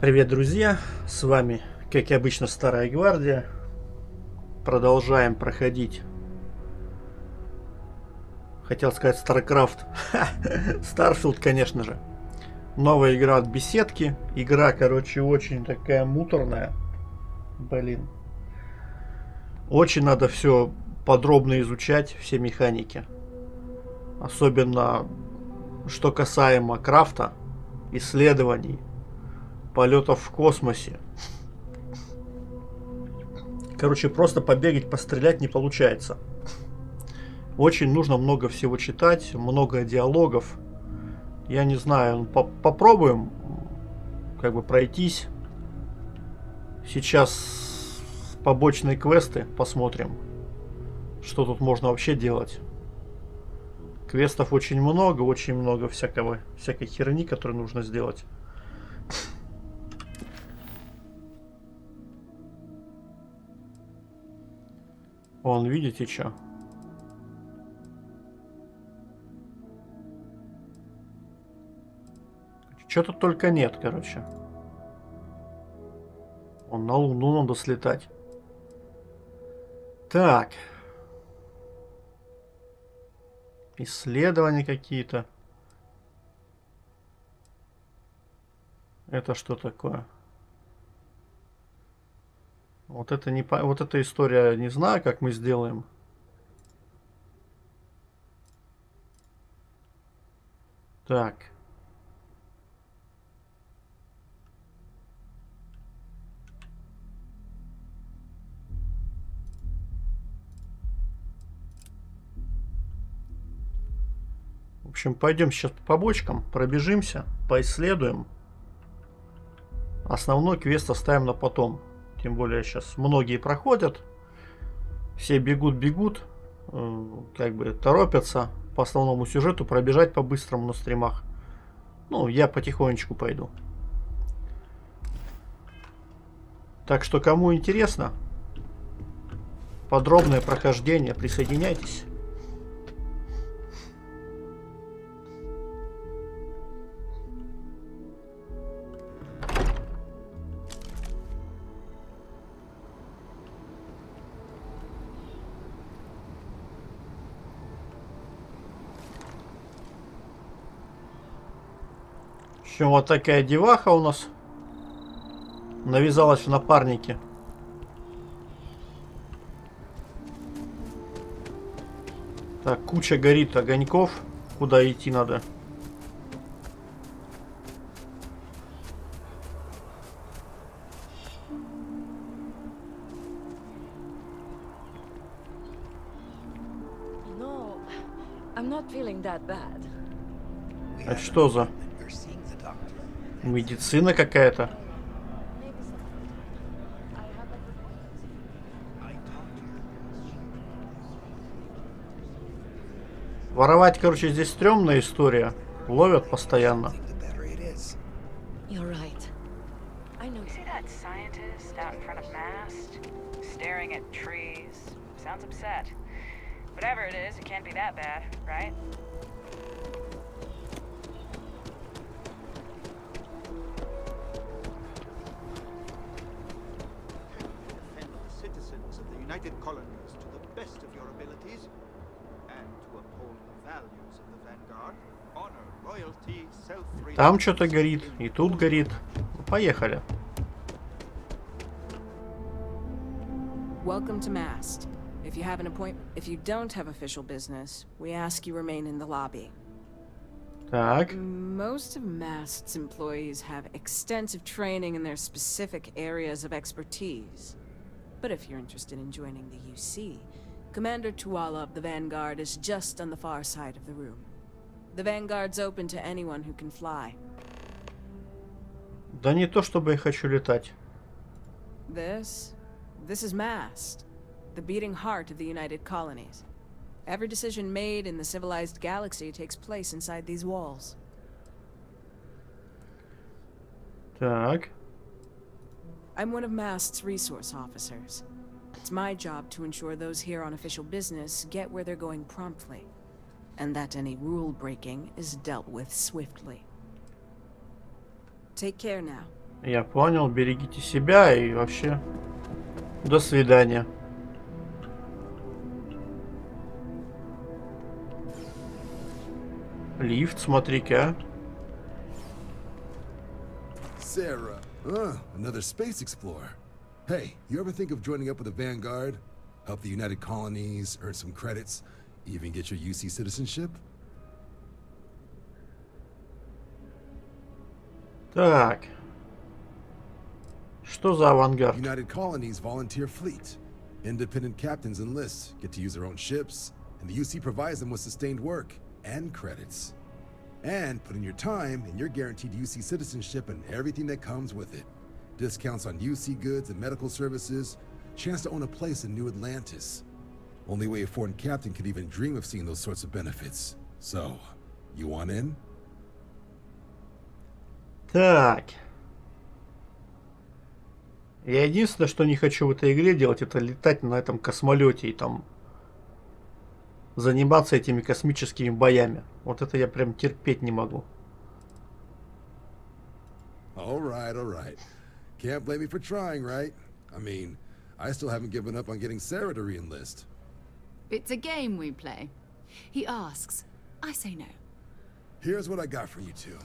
Привет, друзья! С вами, как и обычно, старая гвардия. Продолжаем проходить. Хотел сказать StarCraft. Starfield, конечно же. Новая игра от беседки. Игра, короче, очень такая муторная. Блин. Очень надо все подробно изучать, все механики. Особенно, что касаемо крафта, исследований, полетов в космосе. Короче, просто побегать, пострелять не получается. Очень нужно много всего читать, много диалогов. Я не знаю, попробуем как бы пройтись. Сейчас побочные квесты посмотрим, что тут можно вообще делать. Квестов очень много всякой херни, которую нужно сделать. Вон, видите, что? Что-то только нет, короче. Он на Луну надо слетать. Так. Исследования какие-то. Это что такое? Вот это не по... Вот эта история, не знаю, как мы сделаем. Так. В общем, пойдем сейчас по побочкам, пробежимся, поисследуем. Основной квест оставим на потом. Тем более сейчас многие проходят. Все бегут, как бы торопятся по основному сюжету пробежать по-быстрому на стримах. Ну, я потихонечку пойду. Так что, кому интересно, подробное прохождение, присоединяйтесь. В общем, вот такая деваха у нас навязалась в напарнике. Так, куча горит огоньков. Куда идти надо? А что за медицина какая-то? Воровать, короче, здесь стрёмная история. Ловят постоянно. Там что-то горит, и тут горит. Поехали. Welcome to Mast. If you have an appointment, if you don't have official business, we ask you remain in the lobby. Так. Most of Mast's employees have extensive training in their specific areas of expertise. But if you're interested in joining the UC, Commander Tuala of the Vanguard is just on the far side of the room. The Vanguard's open to anyone who can fly. Да не то, чтобы я хочу летать. This is Mast, the beating heart of the United Colonies. Every decision made in the civilized galaxy takes place inside these walls. Так. I'm one of Mast's resource officers. It's my job to ensure those here on official business get where they're going promptly, and that any rule breaking is dealt with swiftly. Take care now. Я понял, берегите себя и вообще до свидания. Лифт, смотри-ка. Sarah. Another space explorer. Hey, you ever think of joining up with the Vanguard? Help the United Colonies, earn some credits, even get your UC citizenship? Так. Что за авангард? United Colonies volunteer fleet. Independent captains enlist, get to use their own ships, and the UC provides them with sustained work and credits. And put in your time, and you're guaranteed UC citizenship and everything that comes with it. Discounts on UC goods and medical services, chance to own a place in New Atlantis. Only way a foreign captain could even dream of seeing those sorts of benefits. So, you want in? Так. Я единственное, что не хочу в этой игре делать, это летать на этом космолете и там заниматься этими космическими боями. Вот это я прям терпеть не могу. All right. Can't blame me for trying, right? I mean, I still haven't given up on getting Sarah to re-enlist. It's a game we play. He asks, I say no. Here's what I got for you two.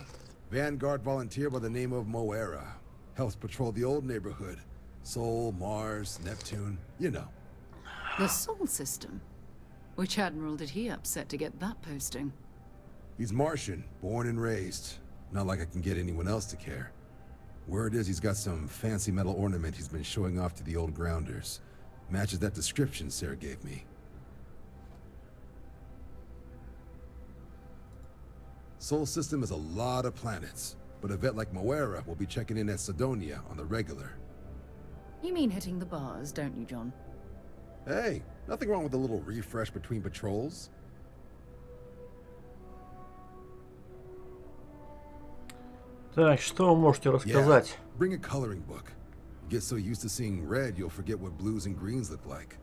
Vanguard volunteer by the name of Moera. Helps patrol the old neighborhood. Sol, Mars, Neptune, you know. The Sol system? Which admiral did he upset to get that posting? He's Martian, born and raised. Not like I can get anyone else to care. Word is he's got some fancy metal ornament he's been showing off to the old grounders. Matches that description Sarah gave me. Sol system is a lot of planets, but a vet like Moera will be checking in at Sadania on the regular. You mean hitting the bars, don't you, John? Hey, nothing wrong with a little refresh between patrols. Так, что вы можете рассказать? Yeah, bring a coloring book. You get so used to seeing red, you'll forget what blues and greens look like.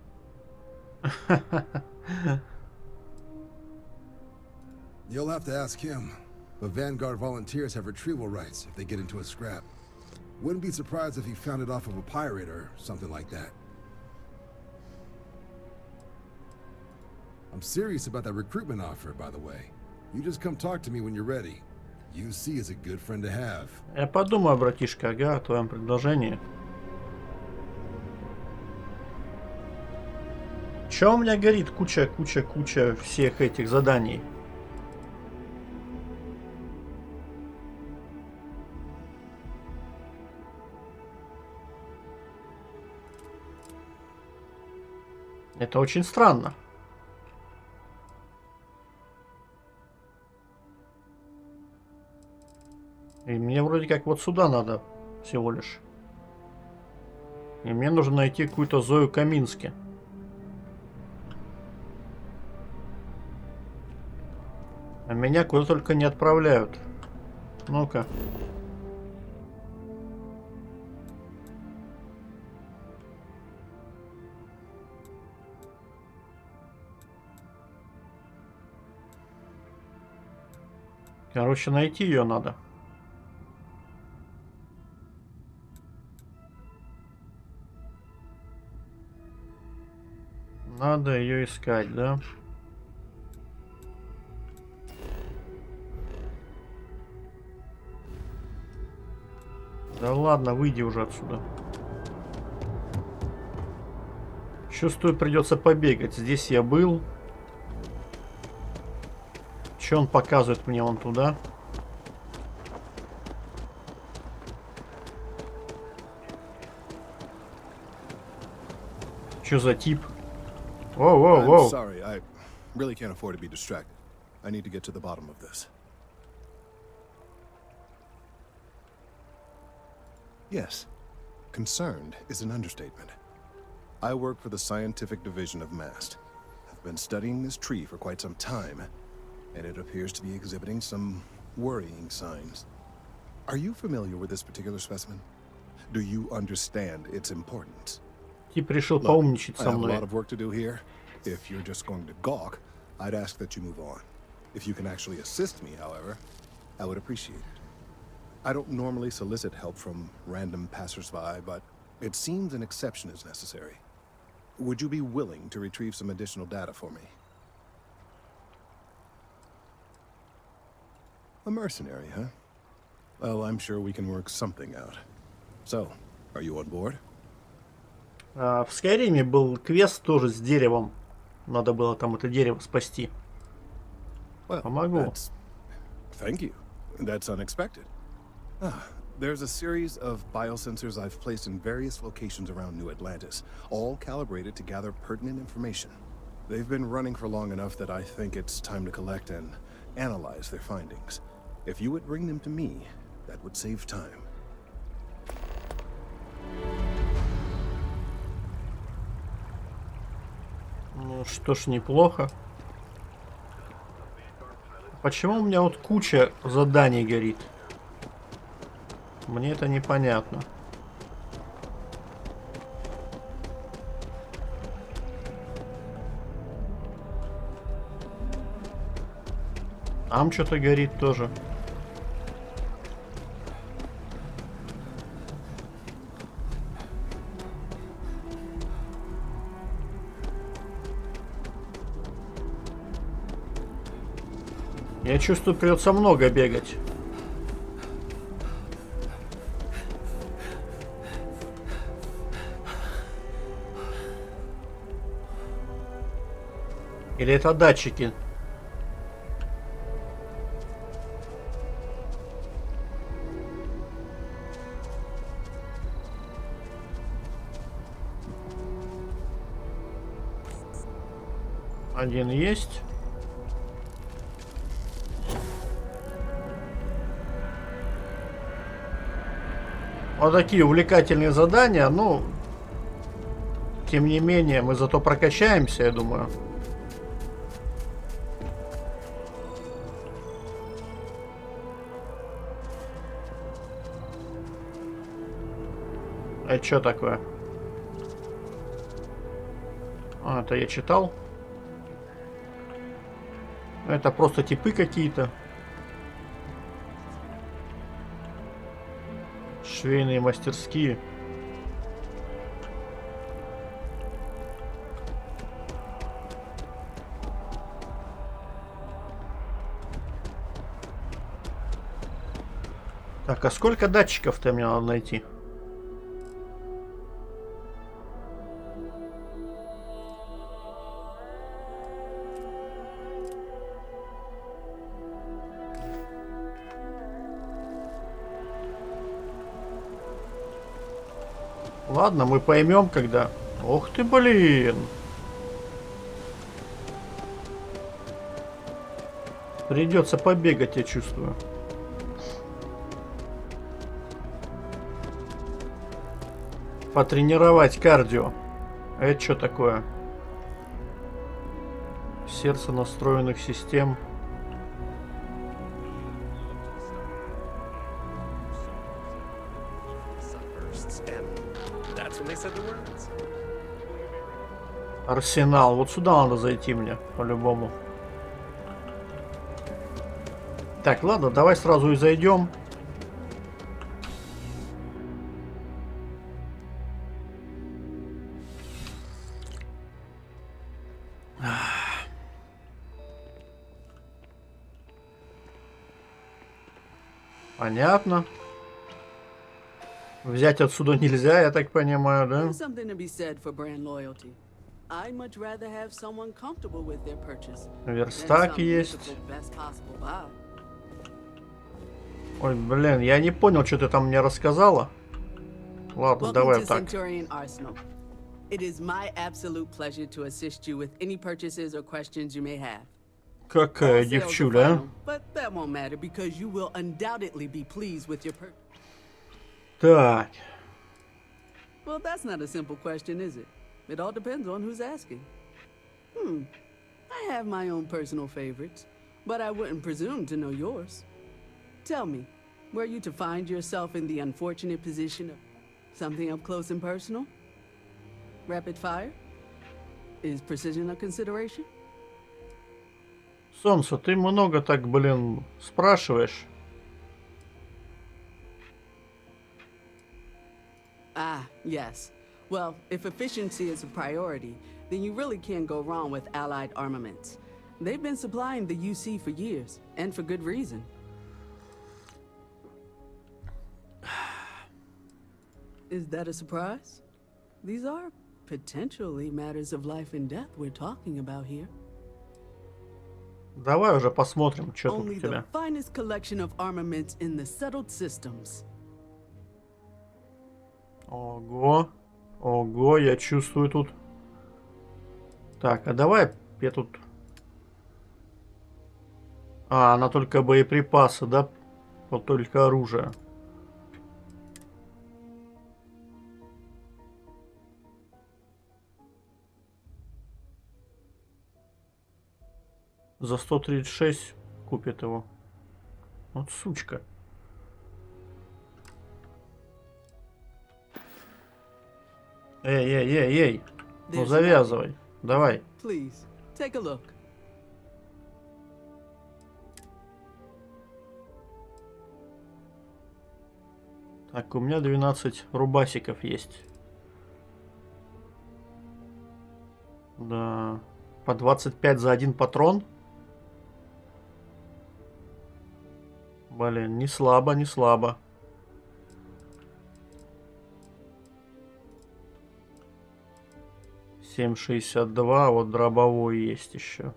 You'll have to ask him, but Vanguard volunteers have retrieval rights if they get into a scrap. Wouldn't be surprised if he found it off of a pirate or something like that. I'm serious about that recruitment offer, by the way. You just come talk to me when you're ready. UC is a good friend to have. Я подумаю, братишка, ага, о твоем предложении. Чё у меня горит куча всех этих заданий? Это очень странно. И мне вроде как вот сюда надо всего лишь. И мне нужно найти какую-то Зою Камински. А меня куда только не отправляют. Ну-ка. Короче, найти ее надо. Надо ее искать, да? Да ладно, выйди уже отсюда. Чувствую, придется побегать. Здесь я был. Че он показывает мне вон туда? Че за тип? I'm sorry, I really can't afford to be distracted. I need to get to the bottom of this. Yes, concerned is an understatement. I work for the scientific division of MAST. I've been studying this tree for quite some time, and it appears to be exhibiting some worrying signs. Are you familiar with this particular specimen? Do you understand its importance? Тип решил поумничать I со have a мной. lot of work to do here. If you're just going to gawk, I'd ask that you move on. If you can actually assist me, however, I would appreciate it. I don't normally solicit help from random passersby, but it seems an exception is necessary. Would you be willing to retrieve some additional data for me? A mercenary, huh? Well, I'm sure we can work something out. So, are you on board? В Скайриме был квест тоже с деревом. Надо было там это дерево спасти. Well, Помогу. Thank you. That's unexpected. There's a series of biosensors I've placed in various locations around New Atlantis, all calibrated to gather pertinent information. They've been running for long enough that I think it's time to collect and analyze their findings. If you would bring them to me, that would save time. Ну что ж, неплохо. Почему у меня вот куча заданий горит? Мне это непонятно. Там что-то горит тоже. Я чувствую, придется много бегать. Или это датчики? Один есть. Вот такие увлекательные задания, ну, тем не менее, мы зато прокачаемся, я думаю. Это что такое? А, это я читал. Это просто типы какие-то. Швейные мастерские. Так, а сколько датчиков-то мне надо найти? Ладно, мы поймем, когда... Ох ты, блин! Придется побегать, я чувствую. Потренировать кардио. А это что такое? Сердце настроенных систем. Арсенал. Вот сюда надо зайти мне, по-любому. Так, ладно, давай сразу и зайдем. Понятно. Взять отсюда нельзя, я так понимаю, да? There's something to be said for brand loyalty. I'd much rather have someone comfortable with their purchase than Верстак some есть. mythical best possible buy. Ой, блин, я не понял, что ты там мне рассказала. Ладно, Welcome давай to так. Centurion Arsenal. It is my absolute pleasure to assist you with any purchases or questions you may have. Какая All sales are девчуля, final, but that won't matter because you will undoubtedly be pleased with your purchase. Так. Well, that's not a simple question, is it? It all depends on who's asking. I have my own personal favorites, but I wouldn't presume to know yours. Tell me, were you to find yourself in the unfortunate position of something up close and personal? Rapid fire? Is precision a consideration? Солнце, ты много так, блин, спрашиваешь. Ah, yes. Well, if efficiency is a priority, then you really can't go wrong with Allied armaments. They've been supplying the UC for years, and for good reason. Is that a surprise? These are potentially matters of life and death we're talking about here. Давай уже посмотрим, что тут у Only the тебя. finest collection of armaments in the settled systems. Ого. Ого, я чувствую тут. Так, а давай я тут... А, она только боеприпасы, да? Вот только оружие. За 136 купит его. Вот сучка. Эй, эй, эй, эй. Ну завязывай. Давай. Please, take a look. Так, у меня 12 рубасиков есть. Да. По 25 за один патрон. Блин, не слабо, не слабо. $7,62, вот дробовой есть еще.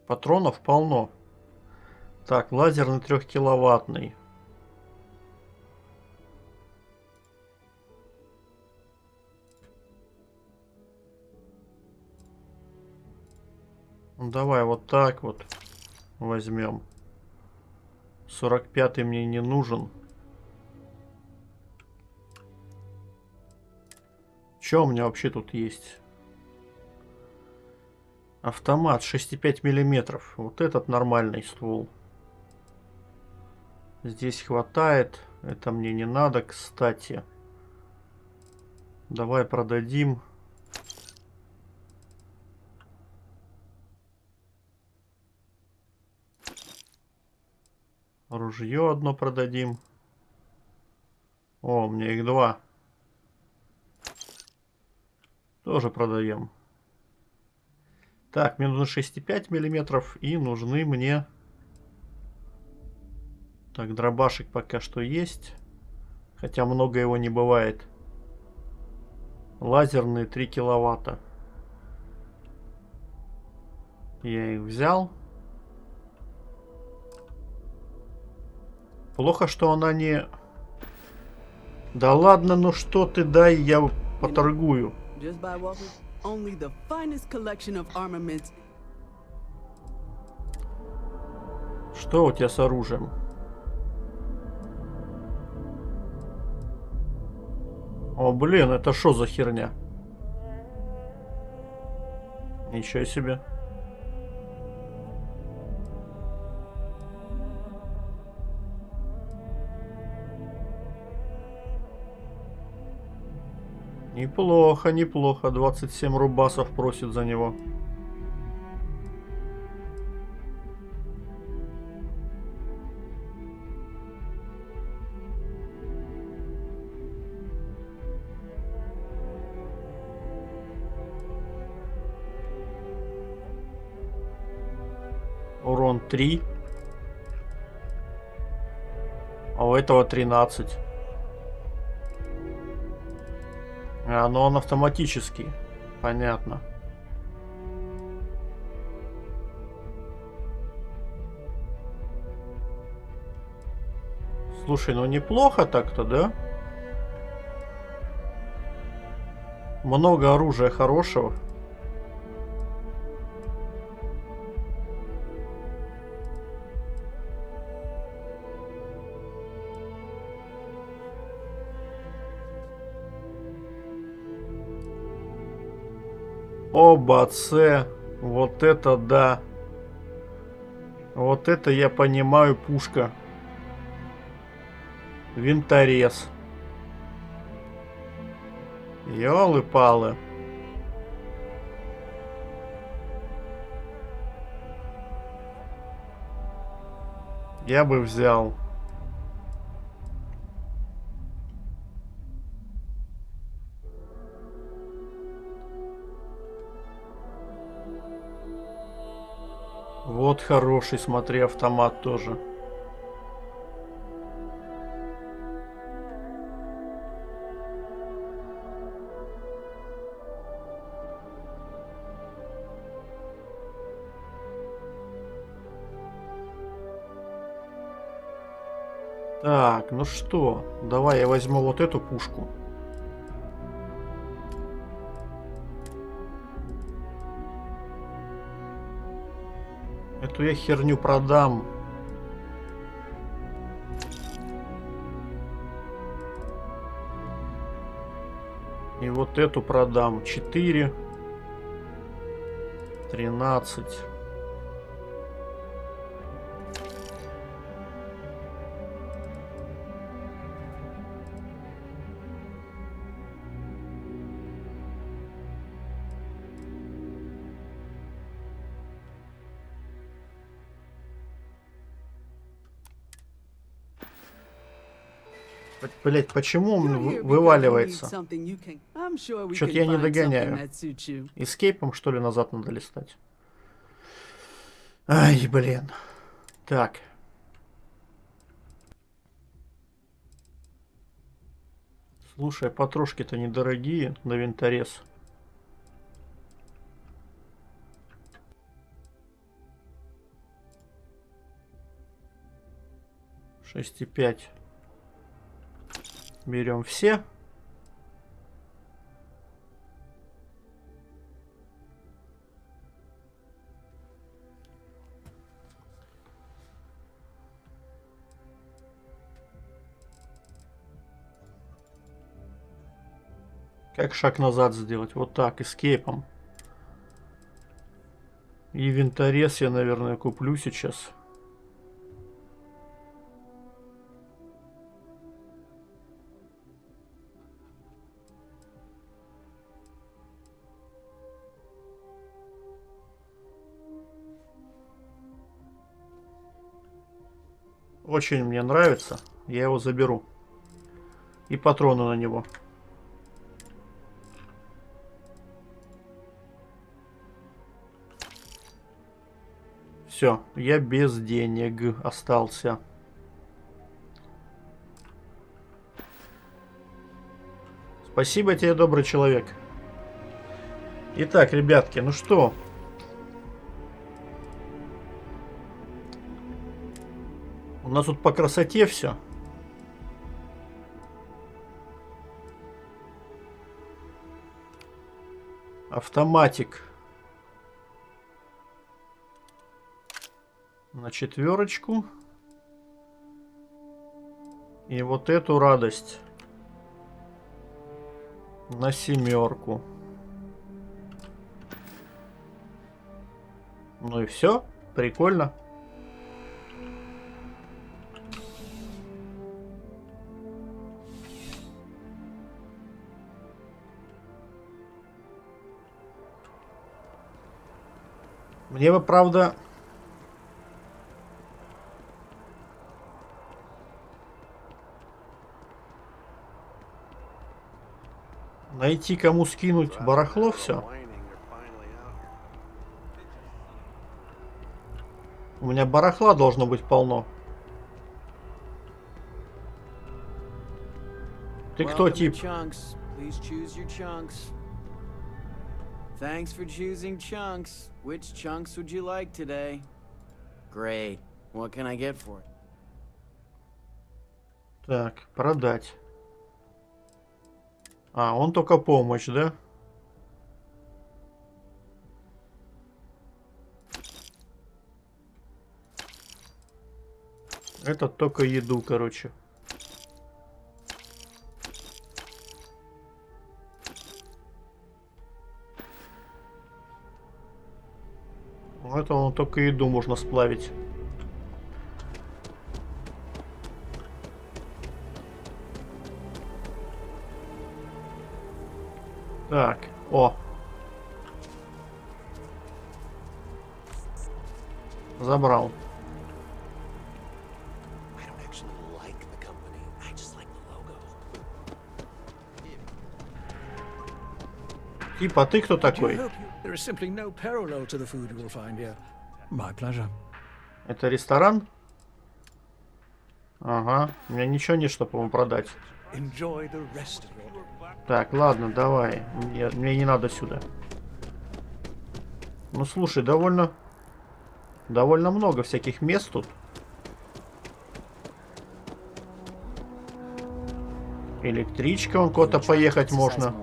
Патронов полно. Так, лазерный 3-киловаттный. Ну, давай вот так вот возьмем. 45-й мне не нужен. Что у меня вообще тут есть? Автомат 6,5 миллиметров. Вот этот нормальный ствол. Здесь хватает. Это мне не надо, кстати. Давай продадим. Ружье одно продадим. О, мне их 2. Тоже продаем. Так, мне нужно 6,5 миллиметров и нужны мне... Так, дробашек пока что есть. Хотя много его не бывает. Лазерные 3 киловатта. Я их взял. Плохо, что она не... Да ладно, ну что ты, дай я поторгую. Just by walking, only the finest collection of armaments. Что у тебя с оружием? О, блин, это что за херня? Ничего себе. Неплохо, неплохо. 27 рубасов просит за него. Урон 3. А у этого 13. А, но он автоматический. Понятно. Слушай, ну неплохо так-то, да? Много оружия хорошего. Оба С. Вот это да. Вот это я понимаю, пушка. Винторез. Ёлы-палы. Я бы взял. Вот хороший, смотри, автомат тоже. Так, ну что, давай я возьму вот эту пушку. Эту я херню продам. И вот эту продам. 4. 13. Блять, почему он вываливается? Что-то я не догоняю. Эскейпом, что ли, назад надо листать? Ай, блин. Так. Слушай, патрошки-то недорогие на винторез. Шесть и 5. Берем все. Как шаг назад сделать? Вот так, эскейпом. И винторез я, наверное, куплю сейчас. Очень мне нравится. Я его заберу. И патроны на него. Все, я без денег остался. Спасибо тебе, добрый человек. Итак, ребятки, ну что? У нас тут по красоте все. Автоматик. На 4. И вот эту радость. На 7. Ну и все. Прикольно. Мне бы, правда, найти, кому скинуть барахло все. У меня барахла должно быть полно. Ты кто, тип? Thanks for choosing chunks. Which chunks would you like today? Great. What can I get for it? Так, продать. А, он только помощь, да? Это только еду, короче. Это он только еду можно сплавить. Так, о. Забрал. Типа, ты кто такой? There is simply no parallel to the food you will find here. My pleasure. Это ресторан? Ага, у меня ничего нет, чтобы ему продать. Enjoy the rest of your day. Так, ладно, давай. Мне не надо сюда. Ну, слушай, довольно много всяких мест тут. Электричка, вон куда-то поехать можно.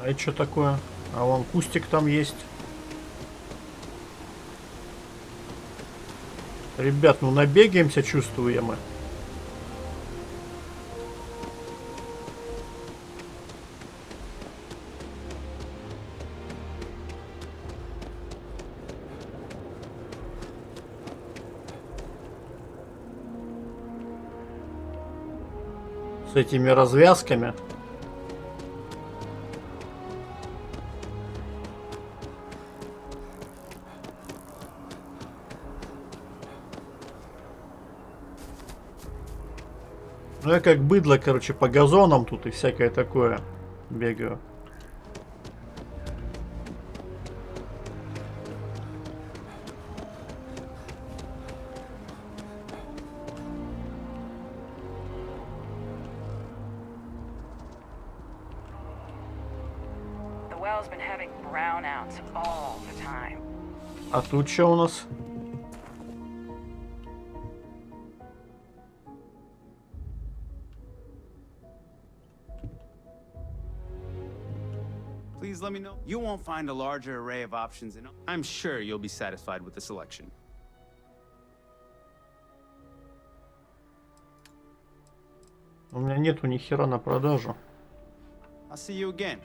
А это что такое? А вон кустик там есть. Ребят, ну набегаемся, чувствуем мы. С этими развязками. Ну я как быдло, короче, по газонам тут и всякое такое бегаю. А тут что у нас? Please let me know. You won't find a larger array of options, and I'm sure you'll be satisfied with the selection. У меня нету ни хера на продажу. I'll see you again.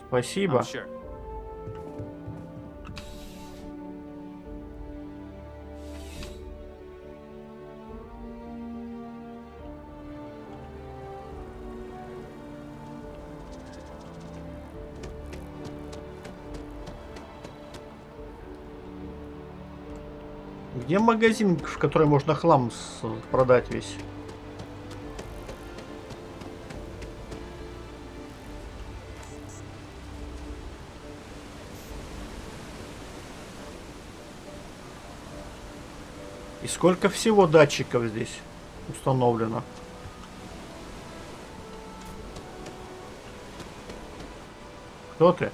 Спасибо. I'm sure. Где магазин, в который можно хлам продать весь? И сколько всего датчиков здесь установлено? Кто ты?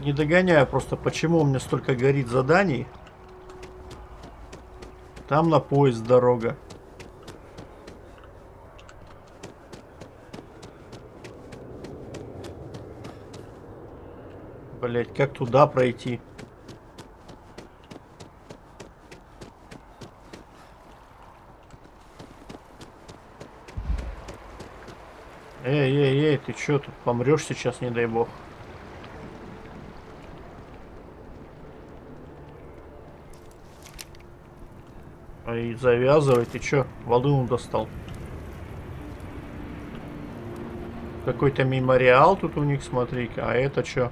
Не догоняю просто, почему у меня столько горит заданий. Там на поезд дорога. Блять, как туда пройти? Эй, ты чё тут помрешь сейчас, не дай бог. И завязывай, ты чё, волыну достал? Какой-то мемориал тут у них, смотри-ка, а это чё?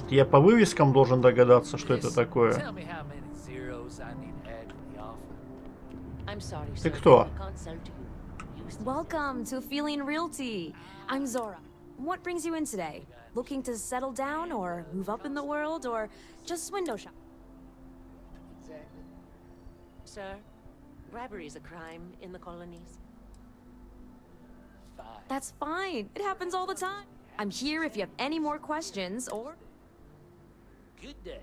Я по вывескам должен догадаться, что это такое. Ты кто? Welcome to Feeling Realty. I'm Zora. What brings you in today? Looking to settle down or move up in the world or just window shop? Sir, bribery is a crime in the colonies. That's fine. It happens all the time. I'm here if you have any more questions or... Good day.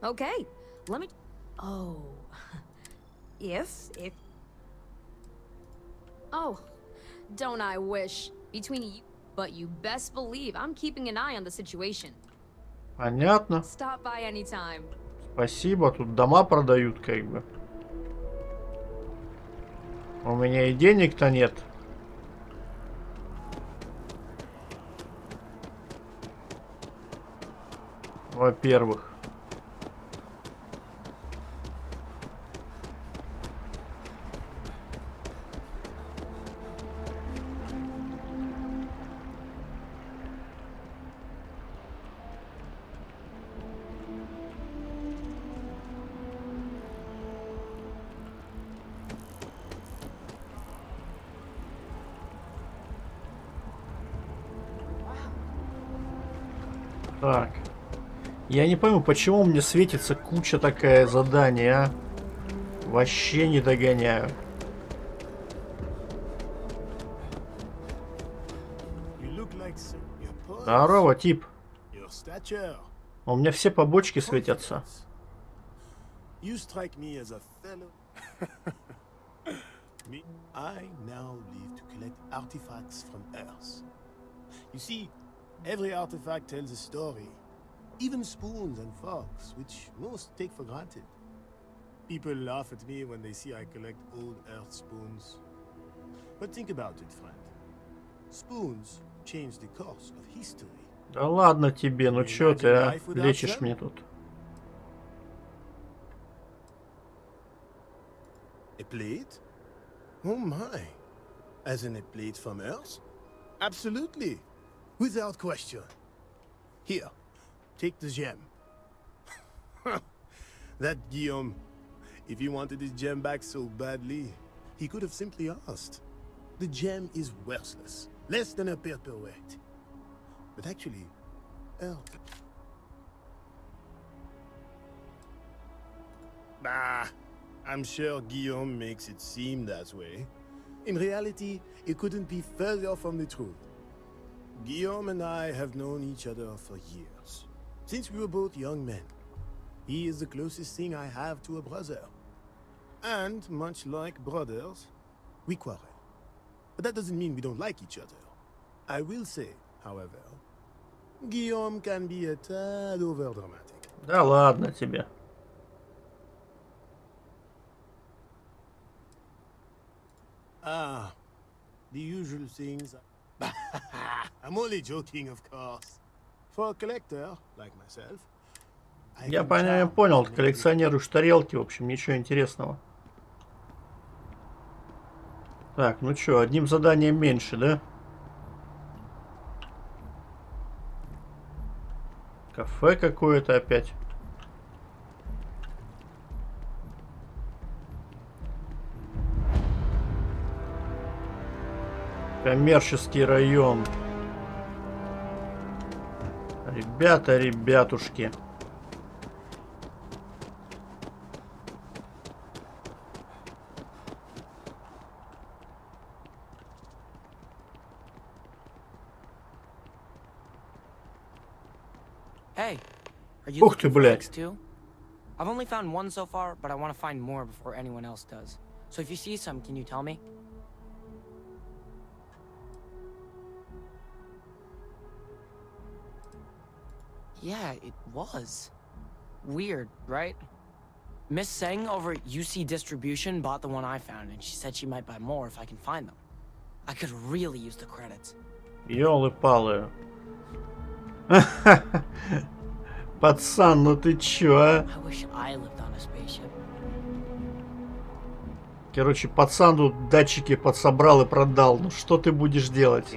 Okay, let me... Oh. If... Oh, don't I wish... between you, but you best believe I'm keeping an eye on the situation. Понятно. Stop by anytime. Спасибо, тут дома продают, как бы. У меня и денег-то нет. Во-первых. Так. Я не пойму, почему мне светится куча такая заданий, а? Вообще не догоняю. Здорово, тип. У меня все побочки светятся. Every artifact tells a story. Even spoons and forks, which most take for granted. People laugh at me when they see I collect old Earth spoons. But think about it, friend. Spoons change the course of history. Да ладно тебе, ну чё ты, а? Лечишь мне тут. A plate? Oh my. As in a plate from Earth? Absolutely. Without question. Here, take the gem. That Guillaume, if he wanted his gem back so badly, he could have simply asked. The gem is worthless, less than a paper weight. But actually, Earth. Bah, I'm sure Guillaume makes it seem that way. In reality, it couldn't be further from the truth. Guillaume and I have known each other for years, since we were both young men. He is the closest thing I have to a brother. And, much like brothers, we quarrel. But that doesn't mean we don't like each other. I will say, however, Guillaume can be a tad overdramatic. Да ладно тебе. Ah, the usual things. I'm only joking, of course. For a collector like myself, Я понял, коллекционируешь тарелки, в общем, ничего интересного. Так, ну чё, одним заданием меньше, да? Кафе какое-то опять. Коммерческий район. Ребята, ребятушки. Hey, are you Ух ты, looking for блядь. eggs too? I've only found one so far, but I want to find more before anyone else does. So if you see some, can you tell me? Yeah, it was. Weird, right? Miss Seng over at UC Distribution bought the one I found, and she said she might buy more if I can find them. I could really use the credits. Ёлы-палы. Пацан, ну ты чё, а? I wish I lived on a spaceship. Короче, пацан тут датчики подсобрал и продал. Ну что ты будешь делать?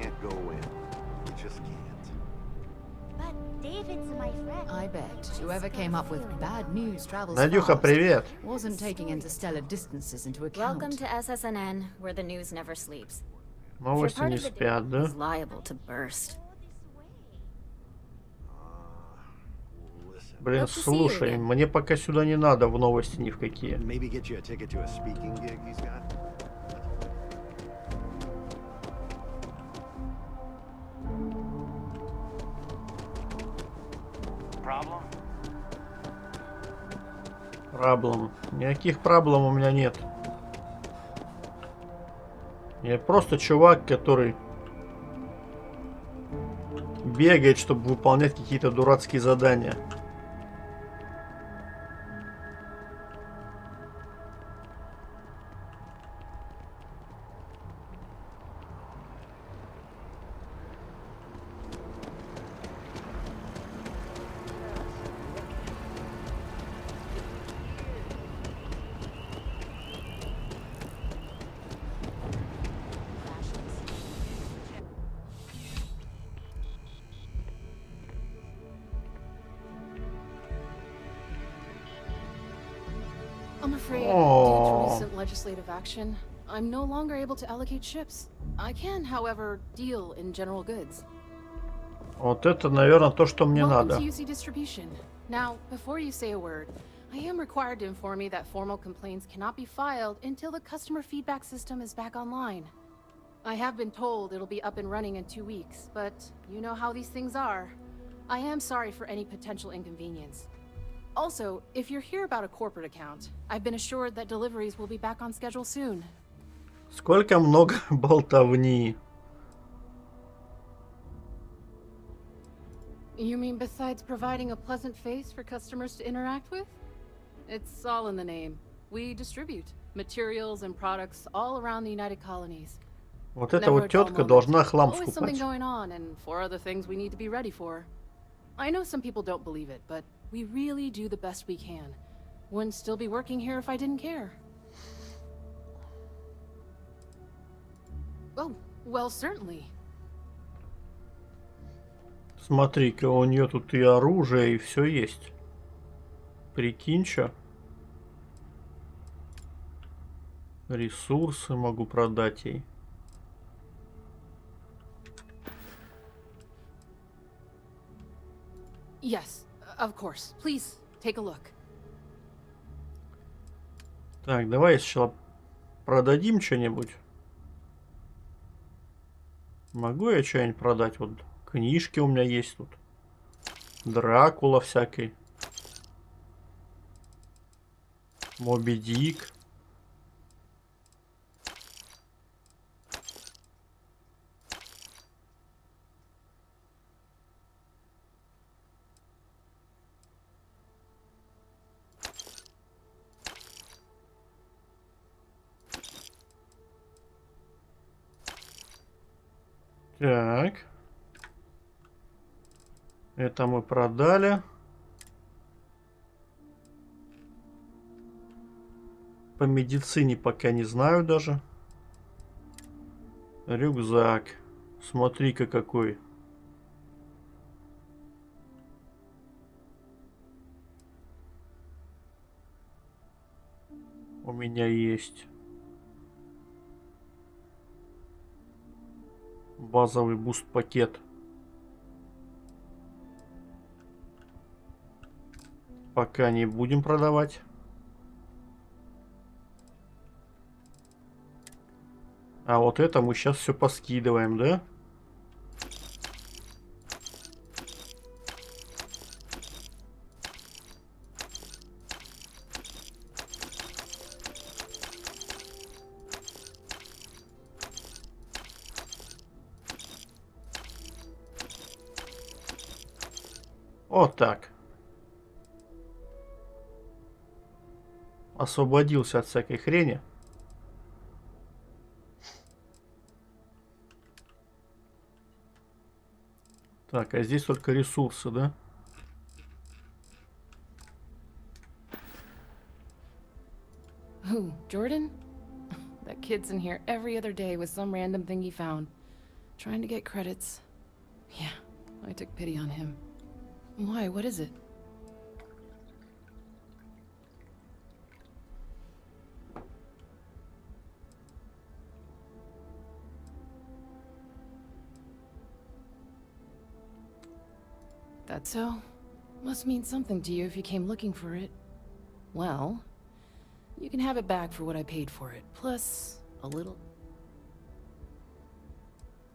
I bet whoever came up with bad news travels Надюха, fast привет. wasn't taking interstellar distances into account. Welcome to SSNN, where the news never sleeps. Новости не спят, да? Is liable to burst. Блин, слушай, мне пока сюда не надо в новости ни в какие. Проблем. Никаких проблем у меня нет. Я просто чувак, который бегает, чтобы выполнять какие-то дурацкие задания. I'm afraid, due to recent legislative action, I'm no longer able to allocate ships. I can, however, deal in general goods. Вот это, наверное, то, что мне надо. Welcome to UC distribution. Now, before you say a word, I am required to inform you that formal complaints cannot be filed until the customer feedback system is back online. I have been told it'll be up and running in 2 weeks, but you know how these things are. I am sorry for any potential inconvenience. Also, if you're here about a corporate account, I've been assured that deliveries will be back on schedule soon. Сколько много болтовни. You mean besides providing a pleasant face for customers to interact with? It's all in the name. We distribute materials and products all around the United Colonies. Вот эта вот тетка должна хлам Always something скупать. going on and 4 other things we need to be ready for. I know some people don't believe it, but we really do the best we can. Wouldn't still be working here if I didn't care. Oh, well, certainly. Смотри-ка, у нее тут и оружие, и все есть. Прикинь, чё? Ресурсы могу продать ей. Yes, of course. Please, take a look. Так, давай сначала продадим что-нибудь. Могу я что-нибудь продать? Вот книжки у меня есть тут. Дракула всякий. Моби Дик. Так. Это мы продали. По медицине пока не знаю даже. Рюкзак. Смотри-ка какой. У меня есть. Базовый буст-пакет. Пока не будем продавать. А вот это мы сейчас все поскидываем, да? Вот так. Освободился от всякой хрени. Так, а здесь только ресурсы, да? Who, Jordan? That kid's in here every other day with some random thing he found. Trying to get credits. Yeah, I took pity on him. Why, what is it? That's so? Must mean something to you if you came looking for it. Well, you can have it back for what I paid for it, plus a little.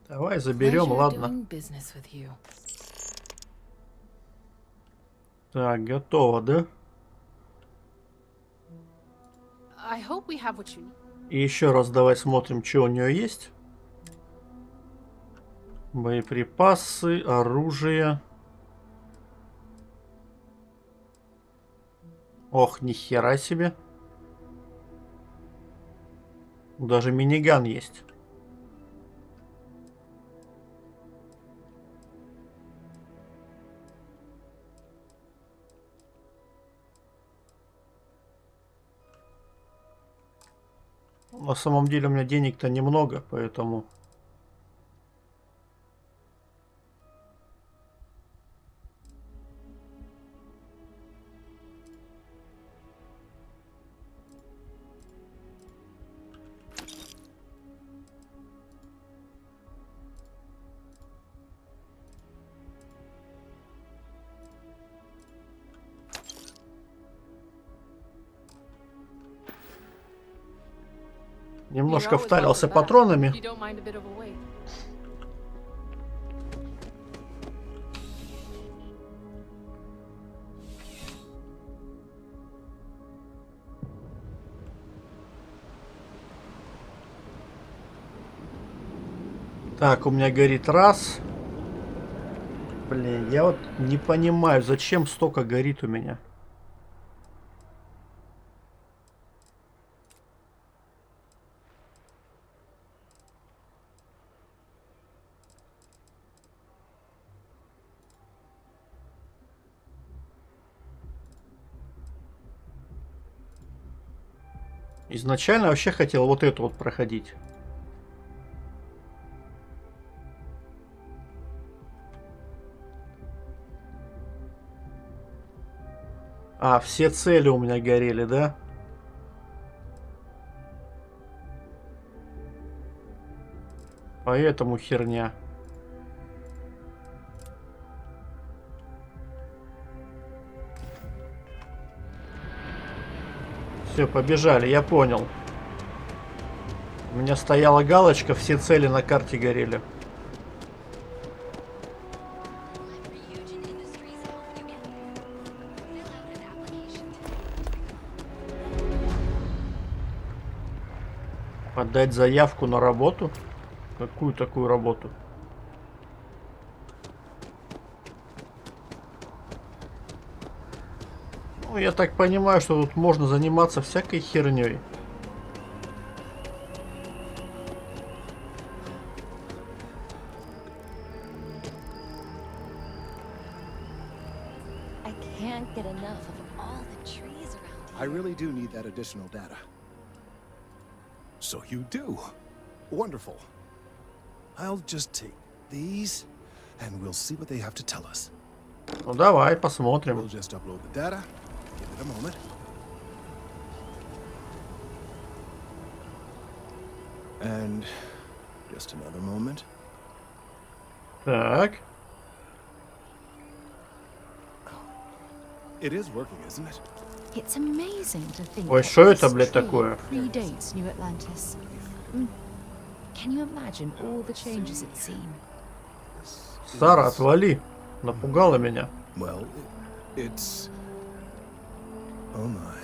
Давай заберем, ладно. Так, готово, да? I hope we have what you need. И еще раз давай смотрим, что у нее есть. Боеприпасы, оружие. Ох, нихера себе. Даже миниган есть. На самом деле у меня денег-то немного, поэтому... Немножко втарился патронами. Так, у меня горит раз. Блин, я вот не понимаю, зачем столько горит у меня. Изначально вообще хотел вот эту вот проходить. А, все цели у меня горели, да? Поэтому херня. Все, побежали, я понял. У меня стояла галочка, все цели на карте горели. Подать заявку на работу? Какую такую работу? Ну, я так понимаю, что тут можно заниматься всякой херней. I really do need that additional data. So you do. Wonderful. I'll just take these, and we'll see what they have to tell us. Ну давай, посмотрим. We'll just upload the data. Give it a moment. And just another moment. Так. It is working, isn't it? It's amazing to think Ой, что это, блядь, такое? predates New Atlantis. Can you imagine all the changes it's seen? Сара, отвали. Напугала меня. Well, it's... Oh my.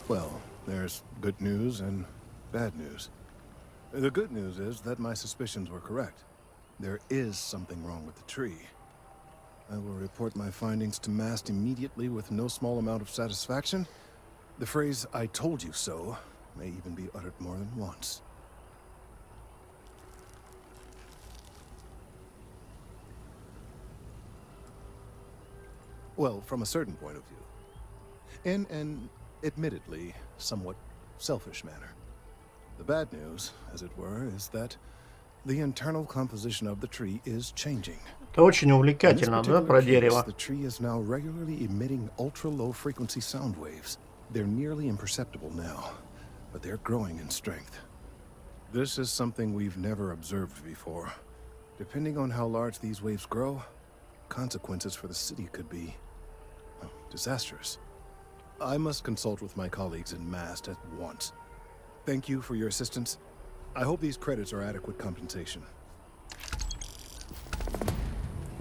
Well, there's good news and bad news. The good news is that my suspicions were correct. There is something wrong with the tree. I will report my findings to MAST immediately with no small amount of satisfaction. The phrase, "I told you so," may even be uttered more than once. Well, from a certain point of view. In an, admittedly, somewhat selfish manner. The bad news, as it were, is that the internal composition of the tree is changing. Это очень увлекательно, да, про дерево? The tree is now regularly emitting ultra-low frequency sound waves. They're nearly imperceptible now, but they're growing in strength. This is something we've never observed before. Depending on how large these waves grow, consequences for the city could be disastrous. I must consult with my colleagues in MAST at once. Thank you for your assistance. I hope these credits are adequate compensation.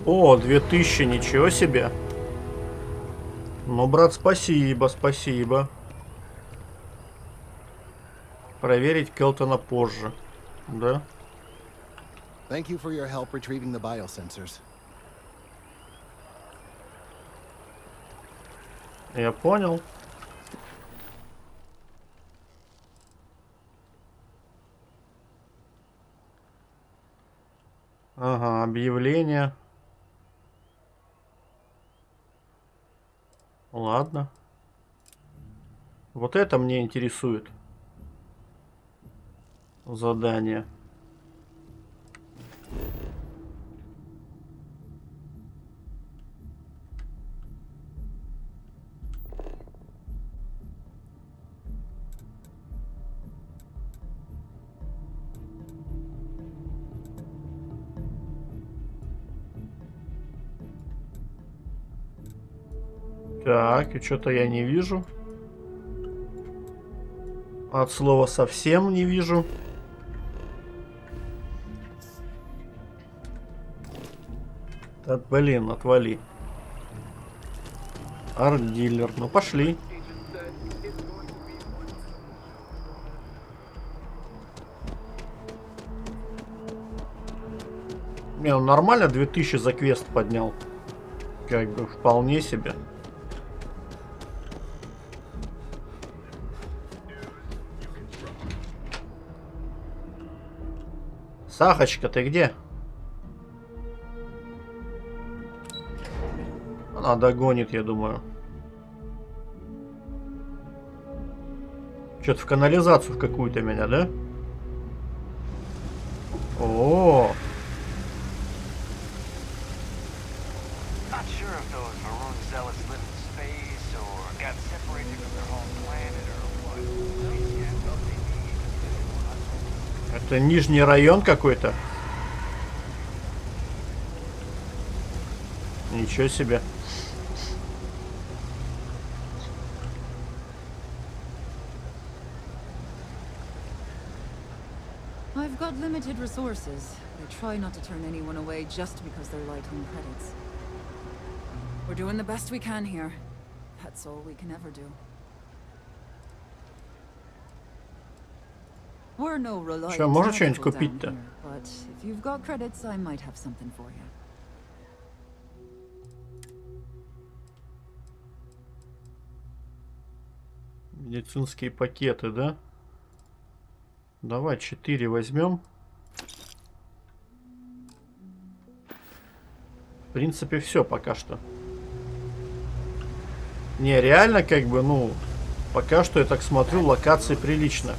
О, 2000, ничего себе. Ну, брат, спасибо, спасибо. Проверить Келтона позже. Да? Thank you for your help retrieving the biosensors. Я понял. Ага, объявление. Ладно. Вот это мне интересует. Задание. Так, и что-то я не вижу. От слова совсем не вижу. Да, блин, отвали. Арт-дилер. Ну, пошли. Не, он нормально 2000 за квест поднял. Как бы вполне себе. Сахочка, ты где? Она догонит, я думаю. Что-то в канализацию в какую-то меня, да? О, это нижний район какой-то. Ничего себе. I've got limited resources. I try not to turn anyone away just because they're light on credits. We're doing the best we can here. That's all we can ever do. We're no reliant. Что, можно что-нибудь купить-то? But if you've got credits, I might have something for you. Медицинские пакеты, да? Давай 4 возьмем. В принципе, все пока что. Не, реально, как бы, ну, пока что, я так смотрю, локации прилично.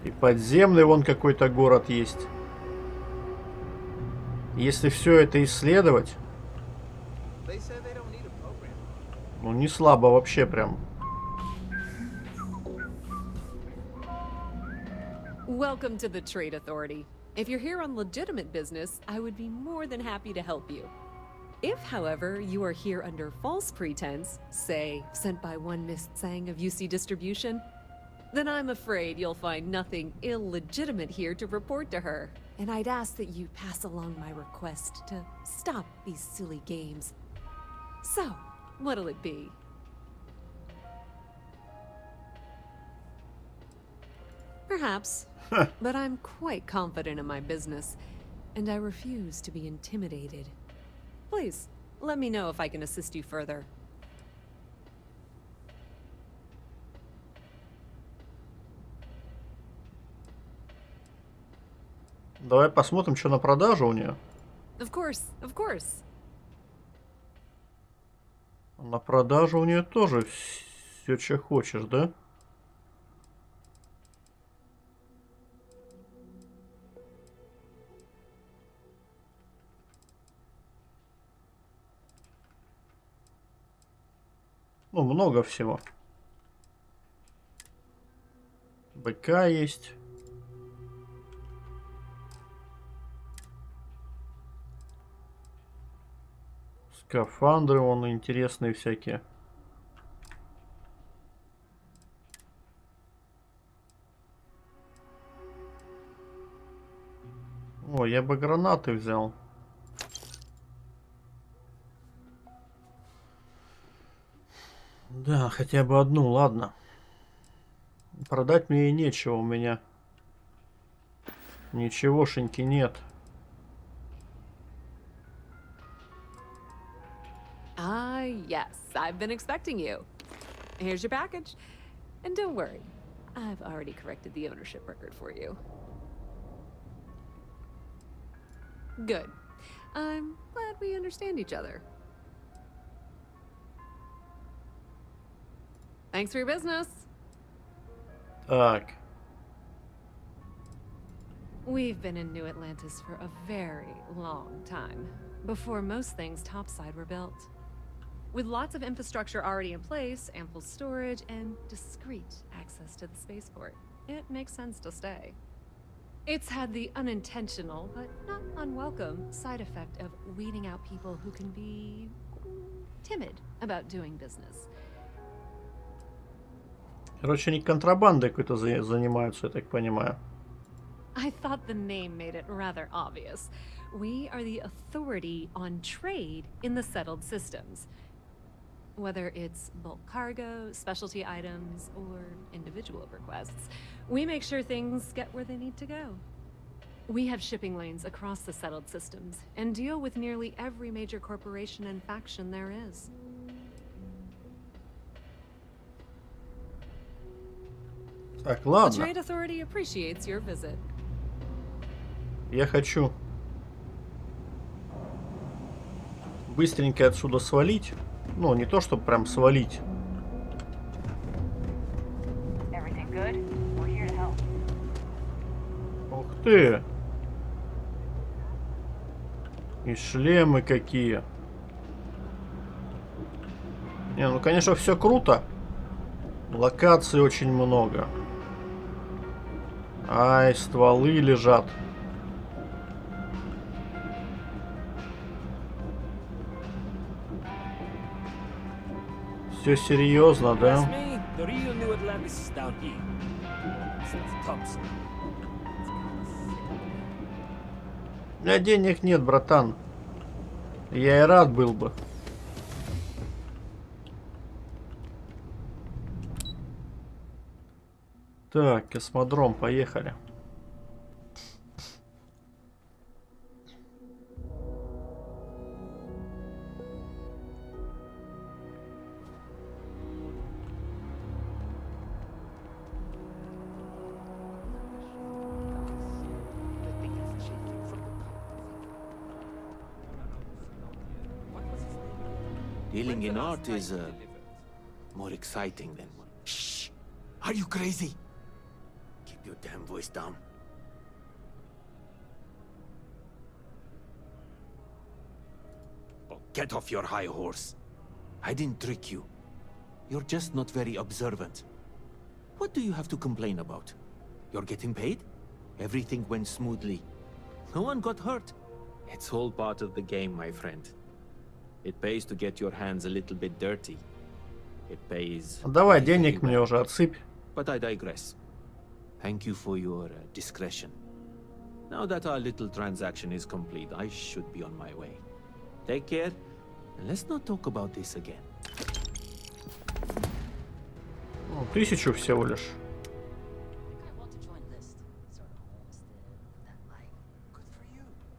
И подземный вон какой-то город есть. Если все это исследовать... Ну, не слабо вообще прям. Welcome to the Trade Authority. If you're here on legitimate business, I would be more than happy to help you. If, however, you are here under false pretense, say, sent by one Miss Tsang of UC Distribution, then I'm afraid you'll find nothing illegitimate here to report to her. And I'd ask that you pass along my request to stop these silly games. So, what'll it be? Perhaps, but I'm quite confident in my business, and I refuse to be intimidated. Please, let me know if I can assist you further. Давай посмотрим, что на продажу у нее. Of course, of course. На продажу у нее тоже все, что хочешь, да? Ну, много всего. БК есть. Скафандры, вон, интересные всякие. О, я бы гранаты взял. Да, хотя бы одну, ладно. Продать мне и нечего, у меня ничегошеньки нет. Ah, yes, I've been expecting you. Here's your package. And don't worry, I've already corrected the ownership record for you. Good. I'm glad we understand each other. Thanks for your business. Так. We've been in New Atlantis for a very long time, before most things topside were built. With lots of infrastructure already in place, ample storage, and discreet access to the spaceport, it makes sense to stay. It's had the unintentional, but not unwelcome, side effect of weeding out people who can be timid about doing business. Короче, они контрабандой какой-то занимаются, я так понимаю. I thought the name made it rather obvious. We are the authority on trade in the settled systems. Whether it's bulk cargo, specialty items, or individual requests, we make sure things get where they need to go. We have shipping lanes across the settled systems and deal with nearly every major corporation and faction there is. Так, The ладно. Trade Authority appreciates your visit. Я хочу быстренько отсюда свалить. Ну, не то, чтобы прям свалить. Ух ты! И шлемы какие. Не, ну, конечно, все круто. Локаций очень много. Ай, стволы лежат. Все серьезно, да? The real New Atlantis is down here. It's tops. У меня денег нет, братан. Я и рад был бы. Так, космодром, поехали. Dealing in art is more exciting than... Shh! Are you crazy? Keep your damn voice down. Oh, get off your high horse. I didn't trick you. You're just not very observant. What do you have to complain about? You're getting paid? Everything went smoothly. No one got hurt. It's all part of the game, my friend. It pays to get your hands a little bit dirty. It pays... Давай, денег мне уже отсыпь. But I digress. Thank you for your discretion. Now that our little transaction is complete, I should be on my way. Take care, and let's not talk about this again. Ну, 1000 всего лишь.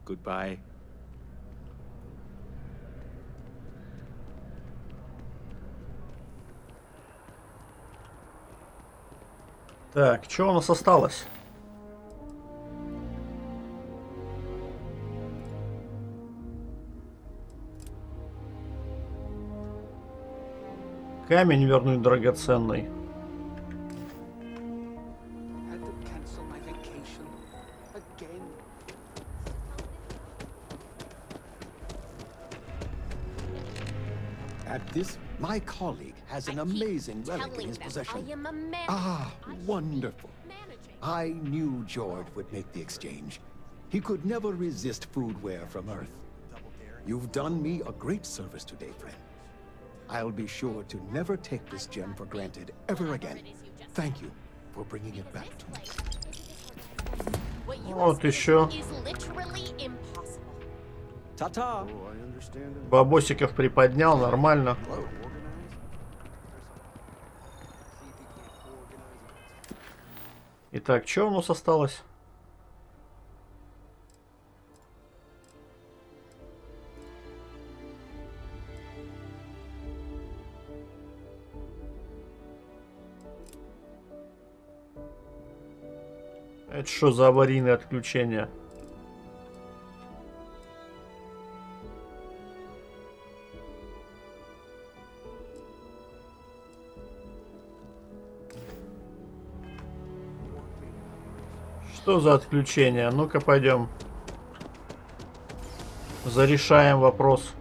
Goodbye. Так, что у нас осталось? Камень вернуть драгоценный. At this, my colleague has an amazing relic in his possession. Ah, wonderful. I knew George would make the exchange. He could never resist foodware from Earth. You've done me a great service today, friend. I'll be sure to never take this gem for granted ever again. Thank you for bringing it back to me. Вот еще. Ta-ta. Бабосиков приподнял, нормально. Итак, что у нас осталось? Это что за аварийное отключение? Что за отключение? Ну-ка, пойдем. Зарешаем вопрос.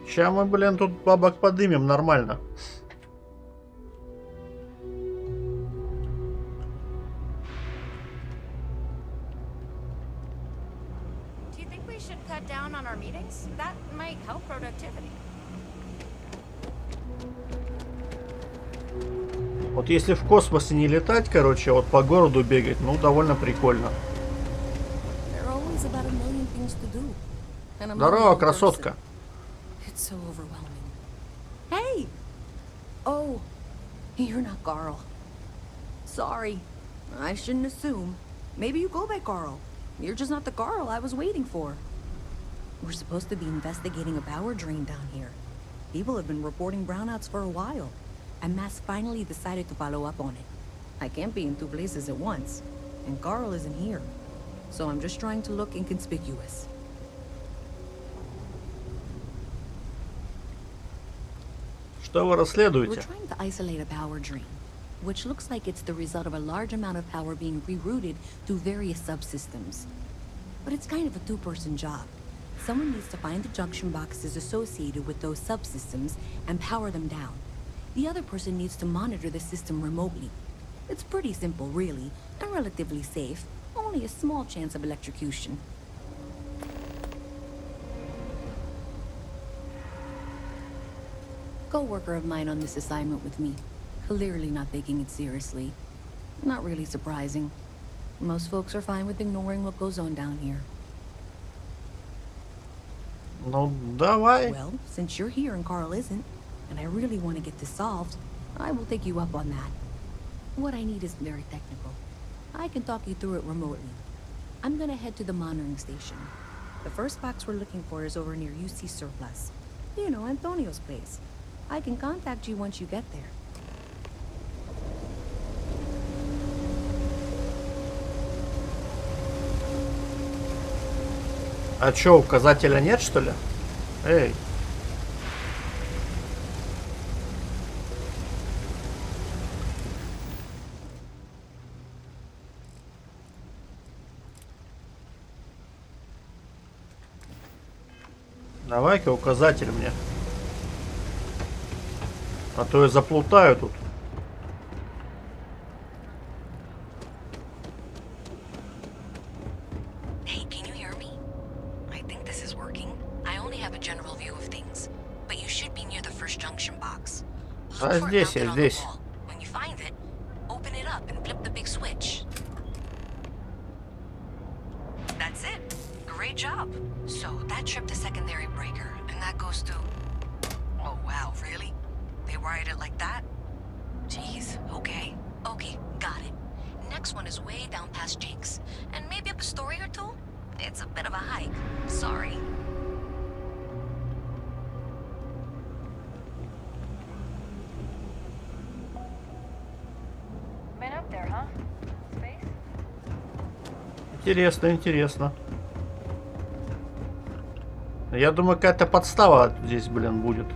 Сейчас мы, блин, тут бабок подымем нормально. Вот если в космосе не летать, короче, вот по городу бегать, ну, довольно прикольно. Здорово, красотка. Hey! Oh, you're not Carl. Sorry. I shouldn't assume. Maybe you go by Carl. You're just not the Carl I was waiting for. We're supposed to be investigating a power drain down here. People have been reporting brownouts for a while, and Mass finally decided to follow up on it. I can't be in two places at once, and Carl isn't here, so I'm just trying to look inconspicuous. Что вы расследуете? We're trying to isolate a power drain, which looks like it's the result of a large amount of power being rerouted through various subsystems. But it's kind of a two-person job. Someone needs to find the junction boxes associated with those subsystems and power them down. The other person needs to monitor the system remotely. It's pretty simple, really, and relatively safe. Only a small chance of electrocution. Co-worker of mine on this assignment with me. Clearly not taking it seriously. Not really surprising. Most folks are fine with ignoring what goes on down here. Ну, давай. Well, since you're here and Carl isn't, and I really want to get this solved, I will take you up on that. What I need isn't very technical. I can talk you through it remotely. I'm gonna head to the monitoring station. The first box we're looking for is over near UC Surplus. You know, Antonio's place. I can contact you once you get there. А чё, указателя нет, что ли? Эй. Давай-ка указатель мне. А то я заплутаю тут. Hey, can you hear me? I think this is working. I only have a general view of things, but you should be near the first junction box. А здесь я, здесь. When you find it, open it up and flip the big switch. That's it. Great job. So that tripped the secondary breaker, and that goes to... Oh wow, really? They wired it like that? Jeez, okay. Okay, got it. Next one is way down past Jake's. And maybe up a story or two? It's a bit of a hike. Sorry. Been up there, huh? Space? Интересно, интересно. Я думаю, какая-то подстава здесь, блин, будет.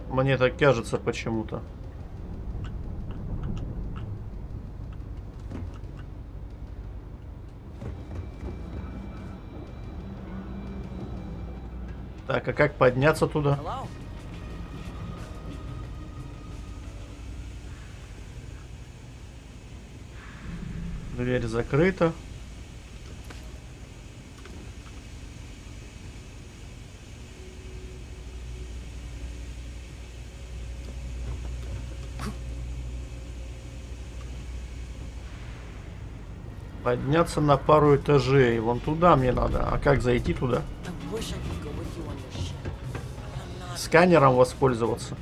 Мне так кажется почему-то. Так, а как подняться туда? Дверь закрыта. Подняться на пару этажей. Вон туда мне надо. А как зайти туда? сканером воспользоваться.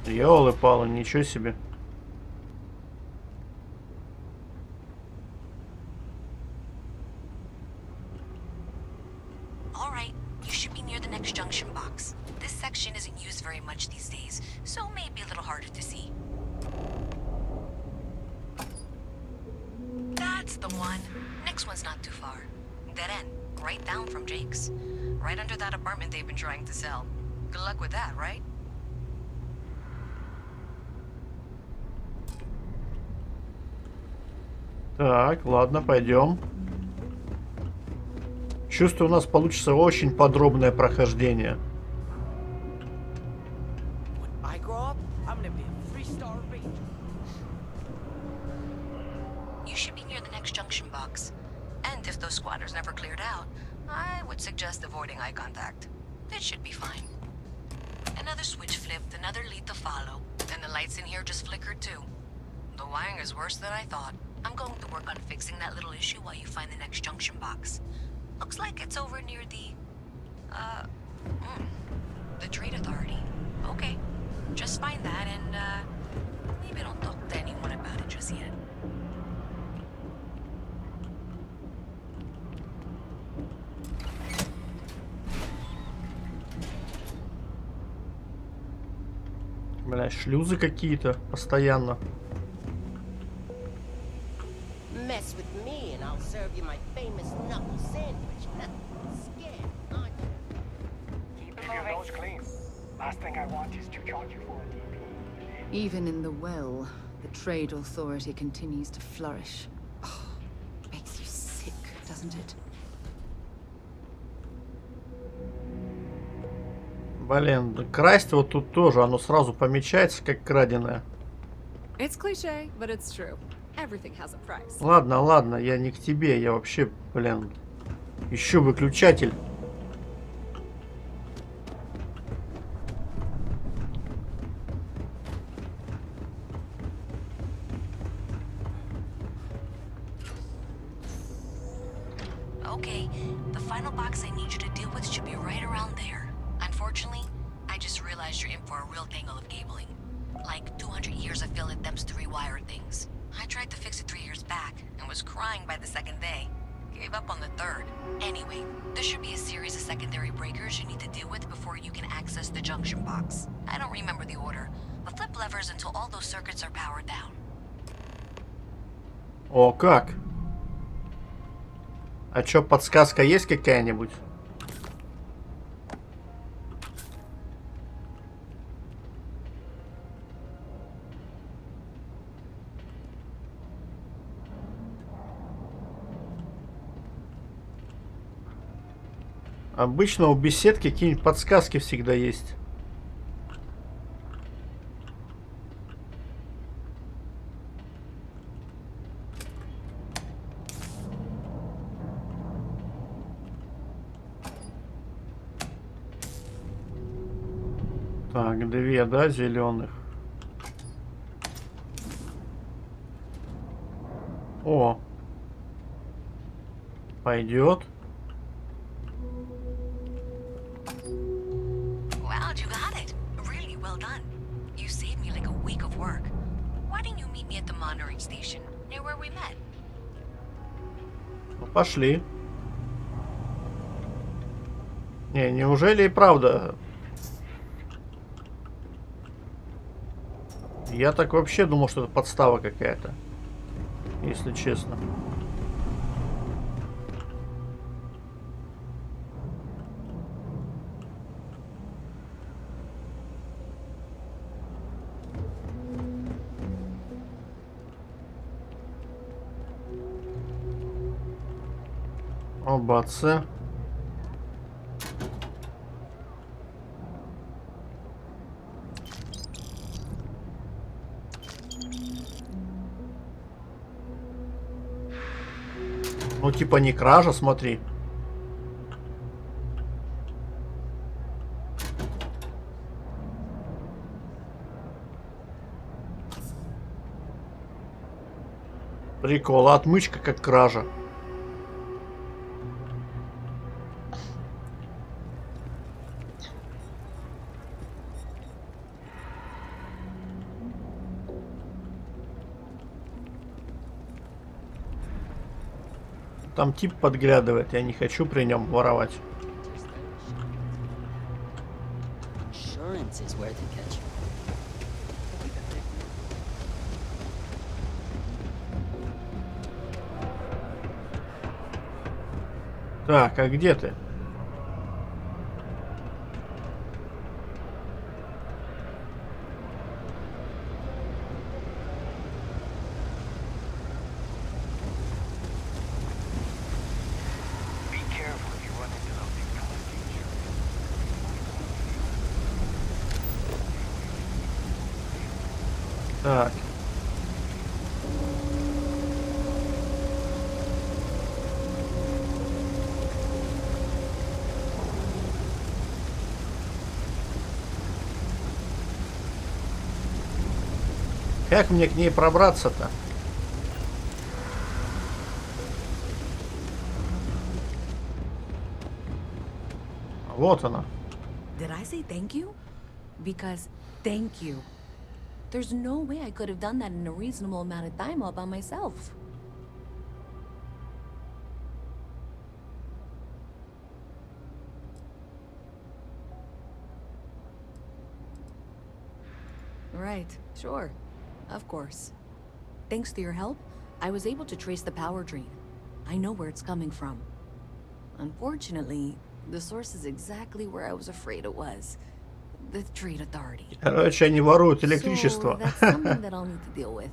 Ёлы-палы, ничего себе. All right, you should be near the next junction box. This section isn't used very much these days, so maybe a little harder to see. That's the one. Next one's not too far. Dead end, right down from Jake's. Right under that apartment they've been trying to sell. Good luck with that, right? Так, ладно, пойдем. Чувствую, у нас получится очень подробное прохождение. You should be near the next junction box. And if those squatters never cleared out, I would suggest avoiding eye contact. It should be fine. Another switch flipped, another lead to follow, and the lights in here just flickered too. The wiring is worse than I thought. I'm going to work on fixing that little issue while you find the next junction box. Looks like it's over near the Trade Authority. Okay, just find that and, maybe don't talk to anyone about it just yet. Бля, шлюзы какие-то постоянно. Mess with me and I'll serve you my famous knuckle sandwich. Scared, aren't you? Keep your nose clean. Last thing I want is to charge you for a DP. Even in the well, the Trade Authority continues to flourish. Oh, makes you sick, doesn't it? Блин, красть вот тут тоже, оно сразу помечается как краденое. It's cliche, but it's true. Everything has a price. Ладно, ладно, я не к тебе, я вообще, блин, ищу выключатель. Okay, the final box I need you to deal with should be right around there. Unfortunately, I just realized you're in for a real tangle of cabling. Like 200 years of fill attempts to rewire things. I tried to fix it 3 years back and was crying by the second day. Gave up on the third. Anyway, there should be a series of secondary breakers you need to deal with before you can access the junction box. I don't remember the order, but flip levers until all those circuits are powered down. О, как? А чё, подсказка есть какая-нибудь? Обычно у беседки какие-нибудь подсказки всегда есть. Так, 2, да, зеленых. О, пойдет. Wow, you got it. Really well done. You saved me like a week of work. Why didn't you meet me at the monitoring station, near where we met? Ну, пошли. Не, неужели и правда? Я так вообще думал, что это подстава какая-то. Если честно. Обаце. Ну, типа не кража, смотри. Прикол, отмычка как кража. Там тип подглядывает, я не хочу при нем воровать. Так, а где ты? Так. Как мне к ней пробраться-то? Вот она. Did I say thank you? Because thank you. There's no way I could have done that in a reasonable amount of time all by myself. Right, sure. Of course. Thanks to your help, I was able to trace the power drain. I know where it's coming from. Unfortunately, the source is exactly where I was afraid it was. The Trade Authority. Короче, они воруют электричество. So that's something that I'll need to deal with.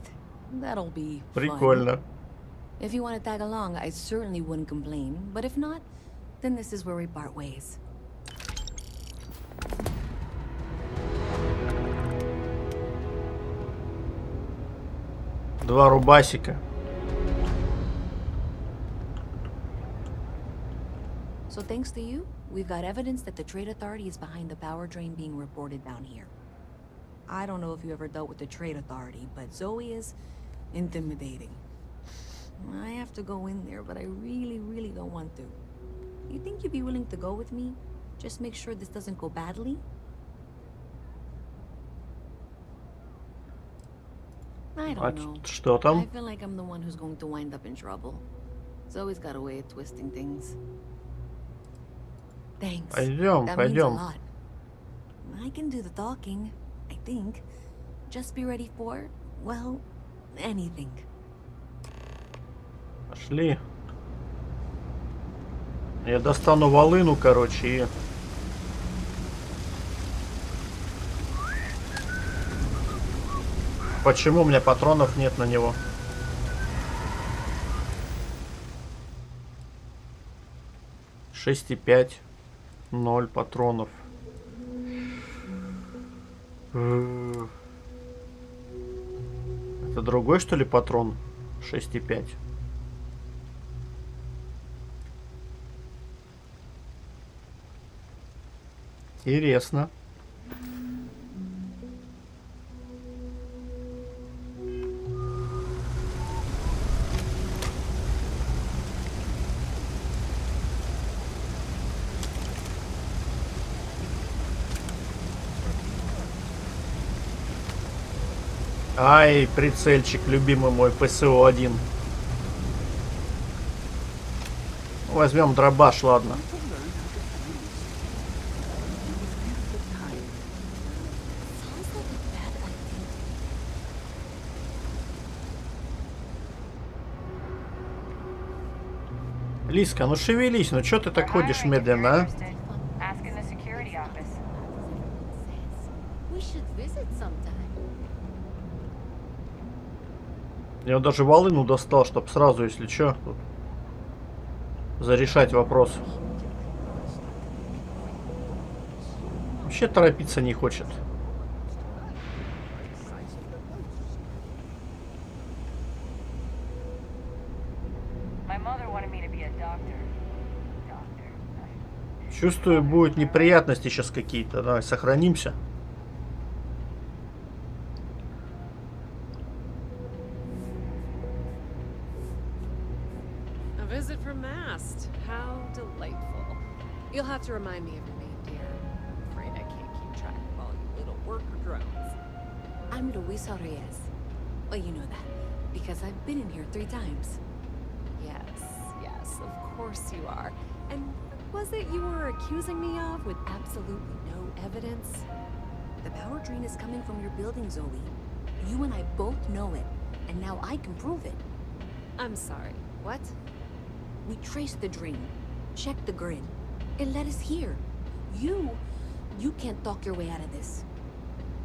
That'll be Прикольно. fun. If you want to tag along, I certainly wouldn't complain. But if not, then this is where we part ways. Два рубасика. So thanks to you, we've got evidence that the Trade Authority is behind the power drain being reported down here. I don't know if you ever dealt with the Trade Authority, but Zoe is intimidating. I have to go in there, but I really don't want to. You think you'd be willing to go with me? Just make sure this doesn't go badly? I don't know. Что там? I feel like I'm the one who's going to wind up in trouble. Zoe's got a way of twisting things. Thanks. Пойдем, That пойдем. means a lot. I can do the talking, I think. Just be ready for, well, anything. Пошли. Я достану волыну, короче, и... Почему у меня патронов нет на него? Шесть и 5. 0 патронов. Это другой, что ли, патрон? 6,5. Интересно. Ай, прицельчик, любимый мой, ПСО-1. Возьмем дробаш, ладно. Лиска, ну шевелись, ну чё ты так ходишь медленно, а? Я даже волыну достал, чтоб сразу, если чё, тут зарешать вопрос. Вообще торопиться не хочет. Чувствую, будут неприятности сейчас какие-то. Давай, сохранимся. visit from Mast. How delightful. You'll have to remind me of your name, dear. I'm afraid I can't keep track of all you little worker drones. I'm Luisa Reyes. Well, you know that, because I've been in here 3 times. Yes, of course you are. And what was it you were accusing me of with absolutely no evidence? The power drain is coming from your building, Zoe. You and I both know it, and now I can prove it. I'm sorry, what? We traced the drain, checked the grid. It led us here. You can't talk your way out of this.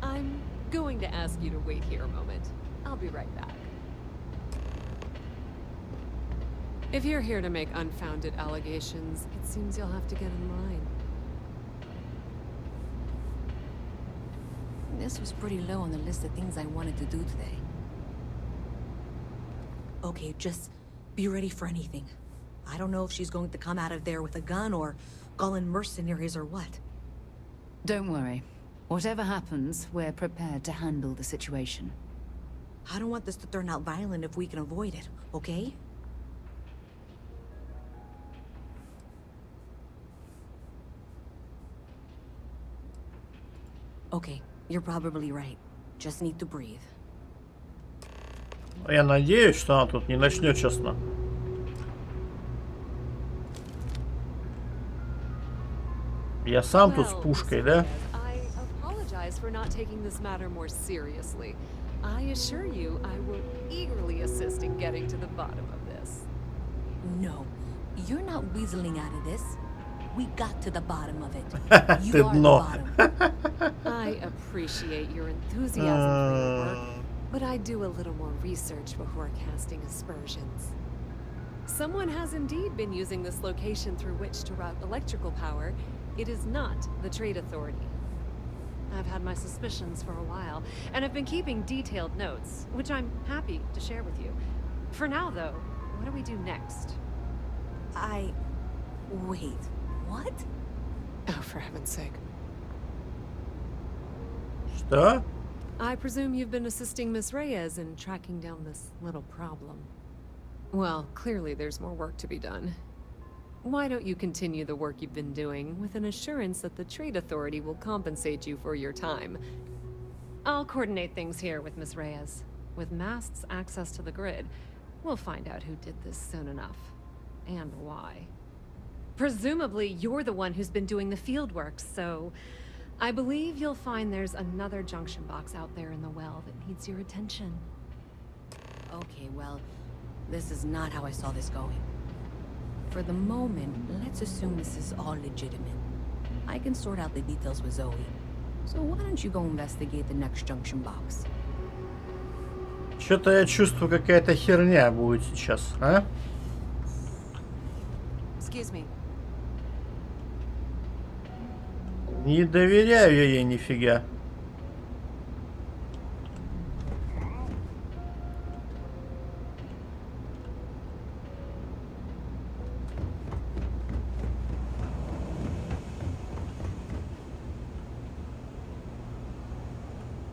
I'm going to ask you to wait here a moment. I'll be right back. If you're here to make unfounded allegations, it seems you'll have to get in line. This was pretty low on the list of things I wanted to do today. Okay, just be ready for anything. I don't know if she's going to come out of there with a gun or call in mercenaries or what. Don't worry. Whatever happens, we're prepared to handle the situation. I don't want this to turn out violent if we can avoid it, okay? Okay, you're probably right. Just need to breathe. Я надеюсь, что она тут не начнет, честно. Я сам тут с пушкой, да? I apologize for not taking this matter more seriously. I assure you, I will eagerly assist in getting to the bottom of this. No, you're not weaseling out of this. We got to the bottom of it. You Ты are the дно. I appreciate your enthusiasm for your work, but I do a little more research before casting aspersions. Someone has indeed been using this location through which to route electrical power. It is not the Trade Authority. I've had my suspicions for a while, and have been keeping detailed notes, which I'm happy to share with you. For now, though, what do we do next? Wait, what? Oh, for heaven's sake. Что? I presume you've been assisting Miss Reyes in tracking down this little problem. Well, clearly there's more work to be done. Why don't you continue the work you've been doing with an assurance that the Trade Authority will compensate you for your time? I'll coordinate things here with Miss Reyes. With Mast's access to the grid, we'll find out who did this soon enough. And why. Presumably, you're the one who's been doing the field work, so I believe you'll find there's another junction box out there in the well that needs your attention. Okay, well, this is not how I saw this going. For the moment, let's assume this is all legitimate. I can sort out the details with Zoe. So why don't you go investigate the next junction box? Что-то я чувствую, какая-то херня будет сейчас, а? Excuse me. Не доверяю я ей нифига.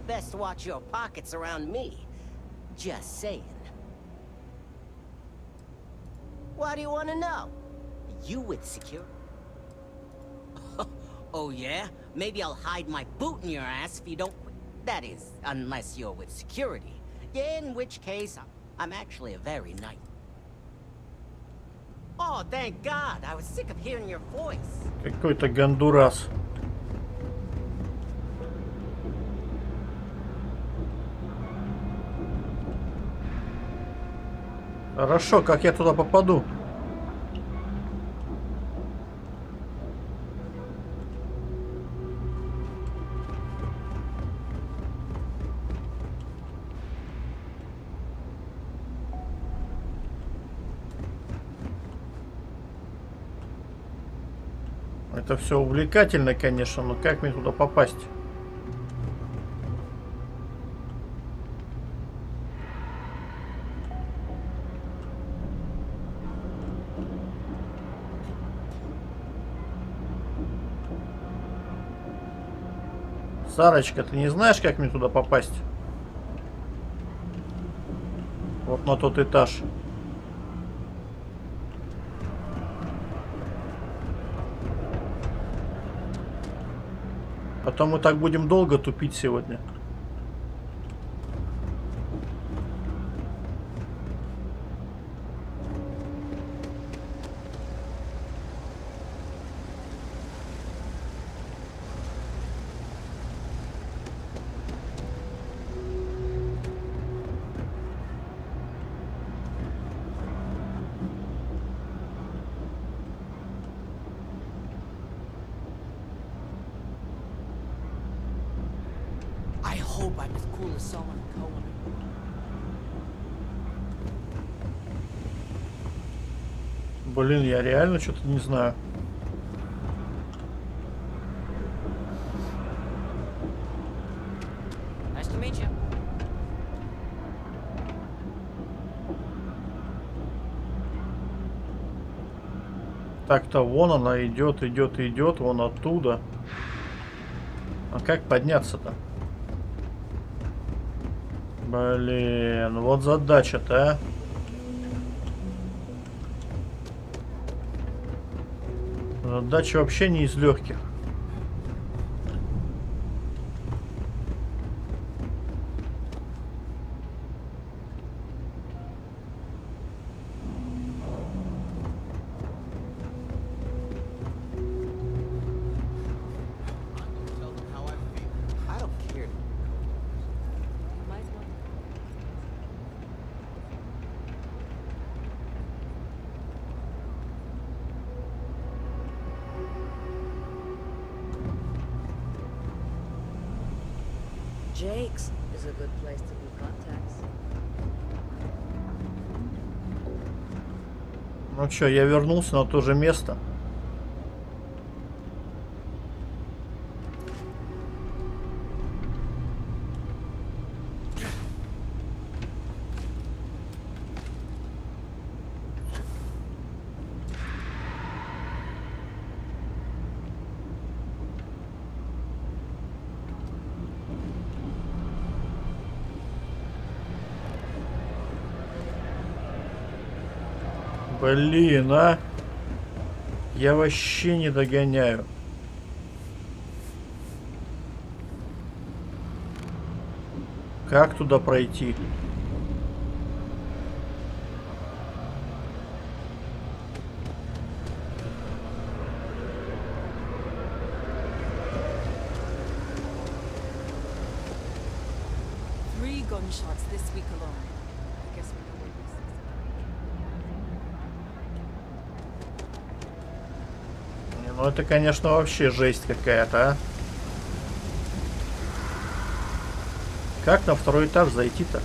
Best watch your pockets around me. Just saying. What do you want to know? You with security? Oh yeah? Maybe I'll hide my boot in your ass if you don't quit. That is, unless you're with security. In which case, I'm actually a very nice... Oh, thank God! I was sick of hearing your voice. Какой-то гондурас. Хорошо, как я туда попаду? Это все увлекательно, конечно, но как мне туда попасть? Сарочка, ты не знаешь, как мне туда попасть? Вот на тот этаж. то мы так будем долго тупить сегодня. I hope I'm as cool as Solomon Cohen. Блин, я реально что-то не знаю. Nice to meet you. Так-то вон она идет, идет, идет, вон оттуда. А как подняться-то? Блин, вот задача-то, а. Задача вообще не из легких. I don't care. Jake's is a good place to do contacts. Ну чё, я вернулся на то же место. Блин, а! Я вообще не догоняю. Как туда пройти? Three gunshots this week alone. I guess we know where this is. Не, ну это, конечно, вообще жесть какая-то, а. Как на второй этаж зайти-то?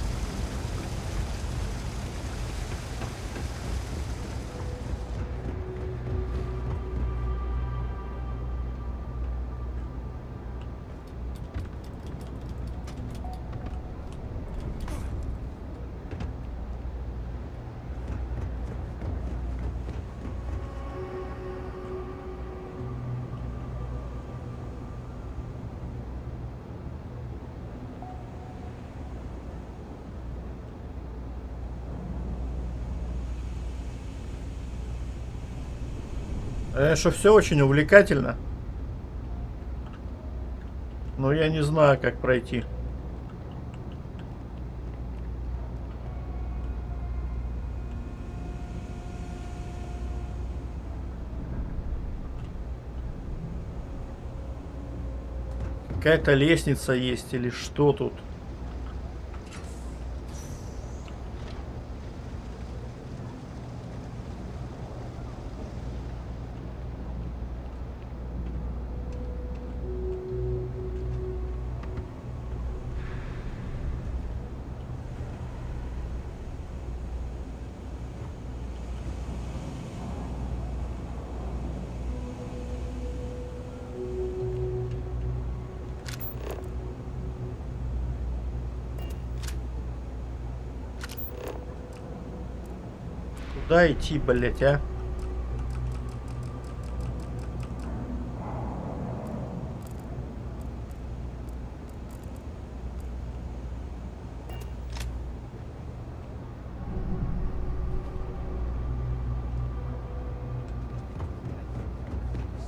Что все очень увлекательно. Но я не знаю, как пройти. Какая-то лестница есть или что тут? Куда идти, блять, а?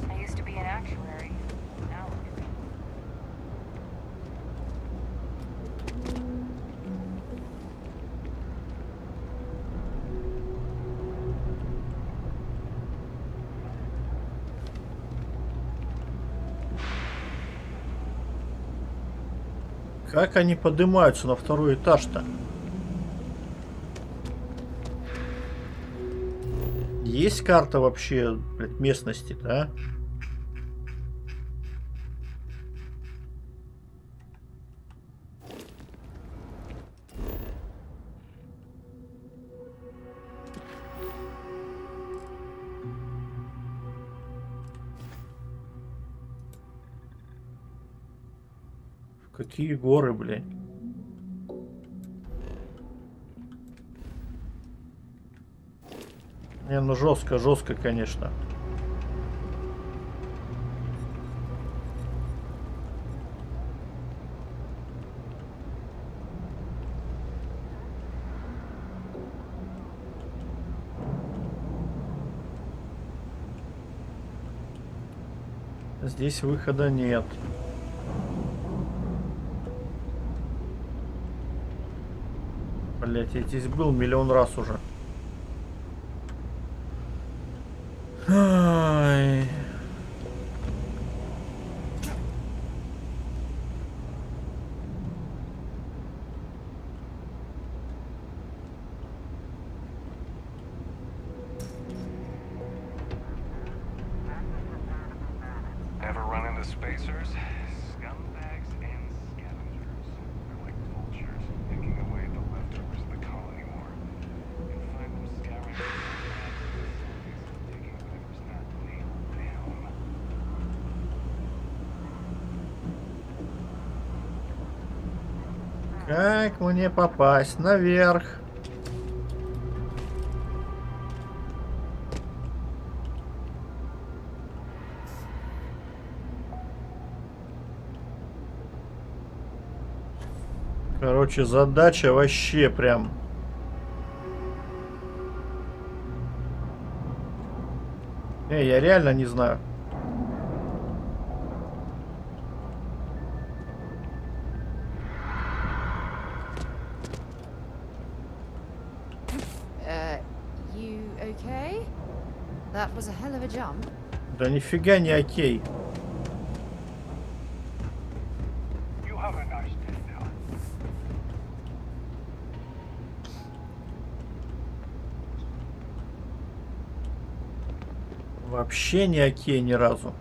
I used to be an actuary. Now look at me. Как они поднимаются на второй этаж-то? Есть карта вообще, блядь, местности, да? Какие горы, блядь? Не, ну жестко, жестко, конечно. Здесь выхода нет. Блять, я здесь был миллион раз уже. Ай. Ever run into spacers? Scumbags and scavengers. They're like vultures, picking away the leftovers of the colony war. You find them scouring the taking whatever's not nailed down. Как мне попасть наверх? Короче, задача вообще прям. Я реально не знаю. You okay? That was a hell of a jump. Да нифига не окей. You have a nice day now. Вообще не окей ни разу.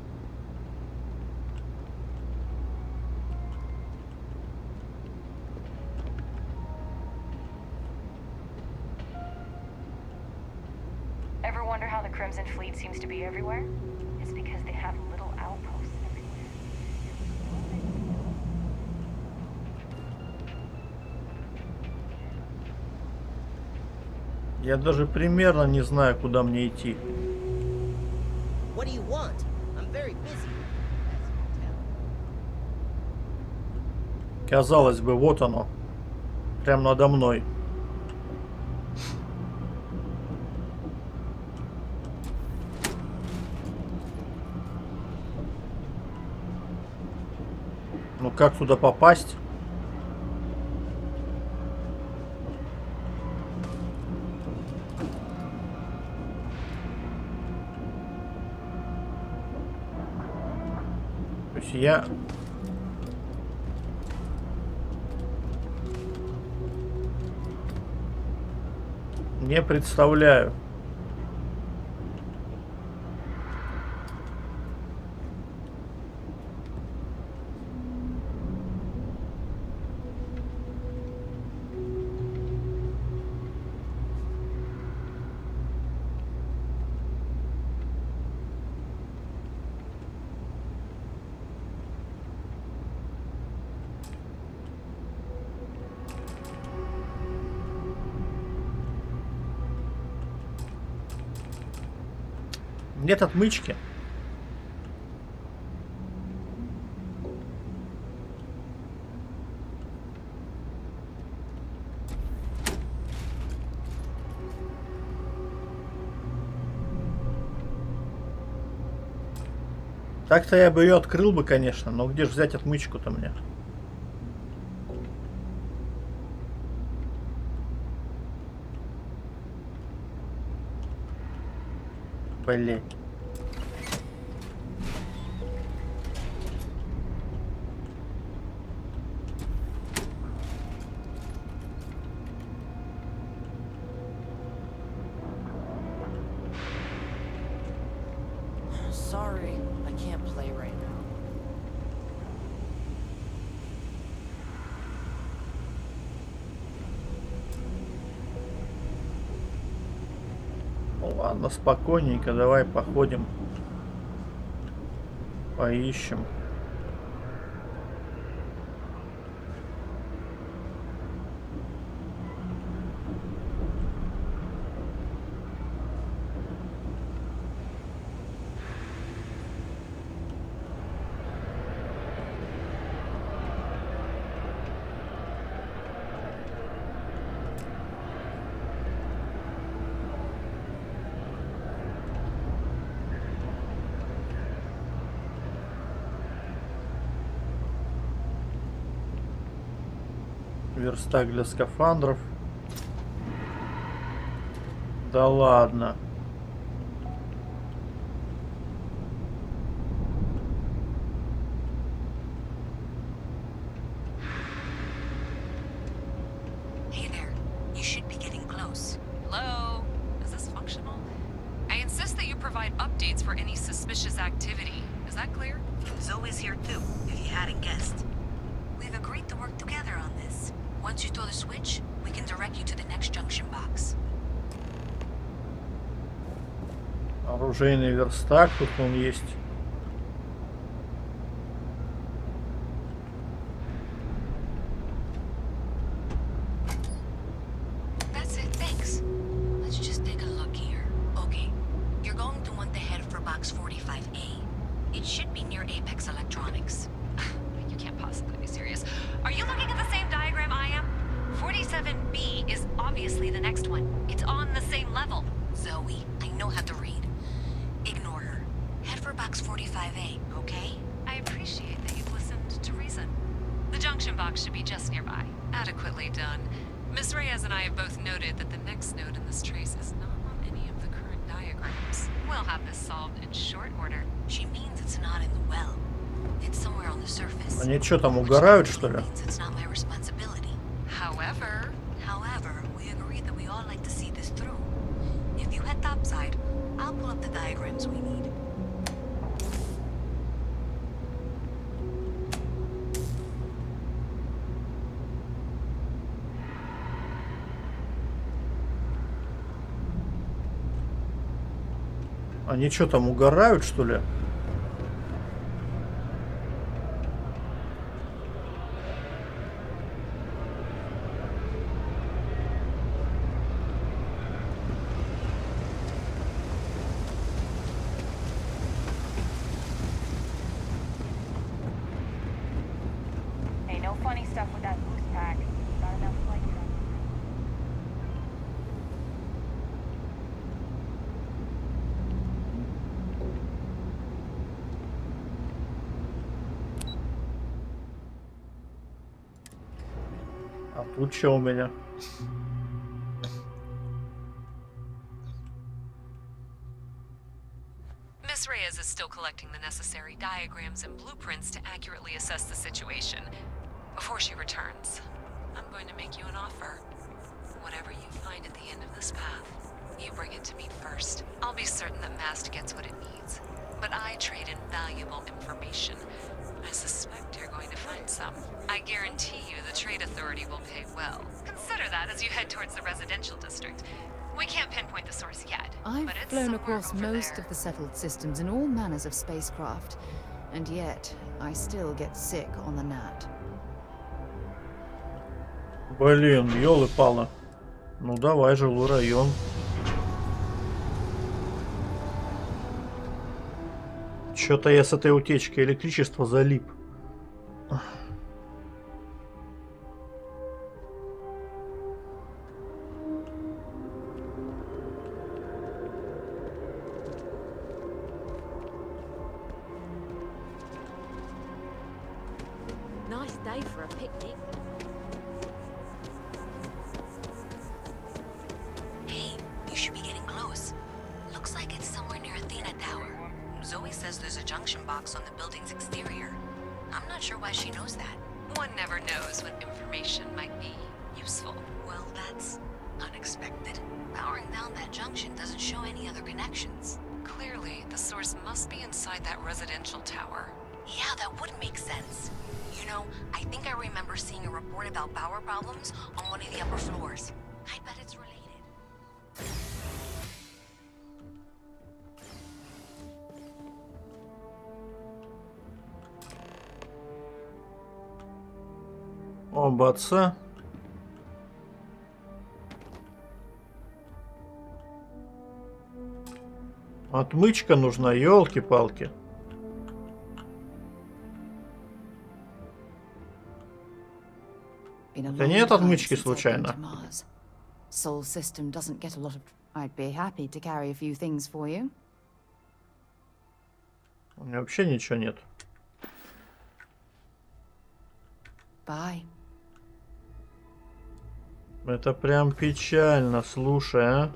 Ever wonder how the Crimson Fleet seems to be everywhere? It's because they have little outposts everywhere. Я даже примерно не знаю, куда мне идти. What do you want? I'm very busy. Казалось бы, вот оно. Прям надо мной. Ну как туда попасть? То есть я... не представляю. Нет отмычки. Так-то я бы ее открыл бы, конечно, но где же взять отмычку-то мне? Блять. Ладно, спокойненько, давай походим. Поищем. Верстак для скафандров. Да ладно. Hey there. You should be getting close. Hello? Is this functional? I insist that you provide updates for any suspicious activity. Is that clear? Zoe's here too, if you hadn't guessed. We've agreed to work together on this. Once you throw the switch, we can direct you to the next junction box. Оружейный верстак, тут он есть. That's it, thanks. Let's just take a look here. Okay, you're going to want to head for box 45A. It should be near Apex Electronics. You can't possibly be serious. Are you looking at the same diagram I am? 47B is obviously the next one. It's on the same level. Zoe, I know how to read. Ignore her. Head for box 45A, okay? I appreciate that you've listened to reason. The junction box should be just nearby. Adequately done. Miss Reyes and I have both noted that the next node in this trace is not on any of the current diagrams. We'll have this solved in short order. She means it's not in the well. It's somewhere on the surface. Они что там угорают, что ли? It's not my responsibility. However, we agreed that we all like to see this through. If you head topside, I'll pull up the diagrams we need. Они что там угорают, что ли? Hey, no funny stuff with that boost pack. Not enough flight time. А тут что у меня? Miss Reyes is still collecting the necessary diagrams and blueprints to accurately assess the situation. Before she returns, I'm going to make you an offer. Whatever you find at the end of this path, you bring it to me first. I'll be certain that Mast gets what it needs. But I trade in valuable information. I suspect you're going to find some. I guarantee you the Trade Authority will pay well. Consider that as you head towards the residential district. We can't pinpoint the source yet, I've but it's flown somewhere across over most there. of the settled systems in all manners of spacecraft, and yet I still get sick on the gnat. Блин, ёлы-палы. Ну давай, жилой район. Чё-то я с этой утечкой электричества залип. Nice day for a picnic. Hey, you should be getting close. Looks like it's somewhere near Athena Tower. Zoe says there's a junction box on the building's exterior. I'm not sure why she knows that. One never knows when information might be useful. Well, that's unexpected. Powering down that junction doesn't show any other connections. Clearly, the source must be inside that residential tower. Yeah, that would make sense. You know, I think I remember seeing a report about power problems on one of the upper floors. I bet it's related. Обаться. Отмычка нужна, елки-палки. Это нет отмычки случайно? Soul system doesn't get a lot of. I'd be happy to carry a few things for you. У меня вообще ничего нет. Bye. Это прям печально, слушай, а.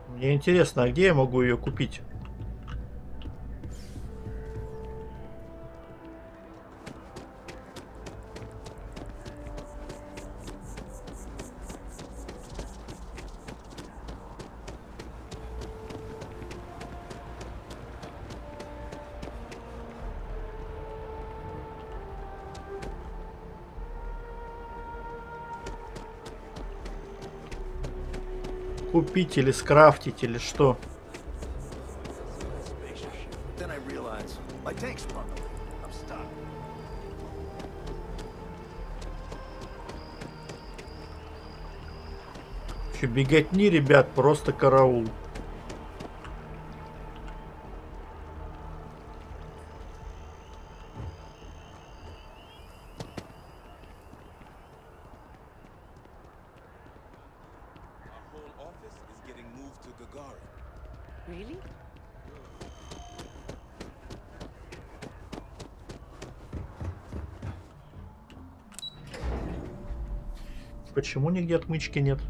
Мне интересно, а где я могу ее купить? Купить или скрафтить или что? Еще беготни, ребят, просто караул. Really? Почему нигде отмычки нет?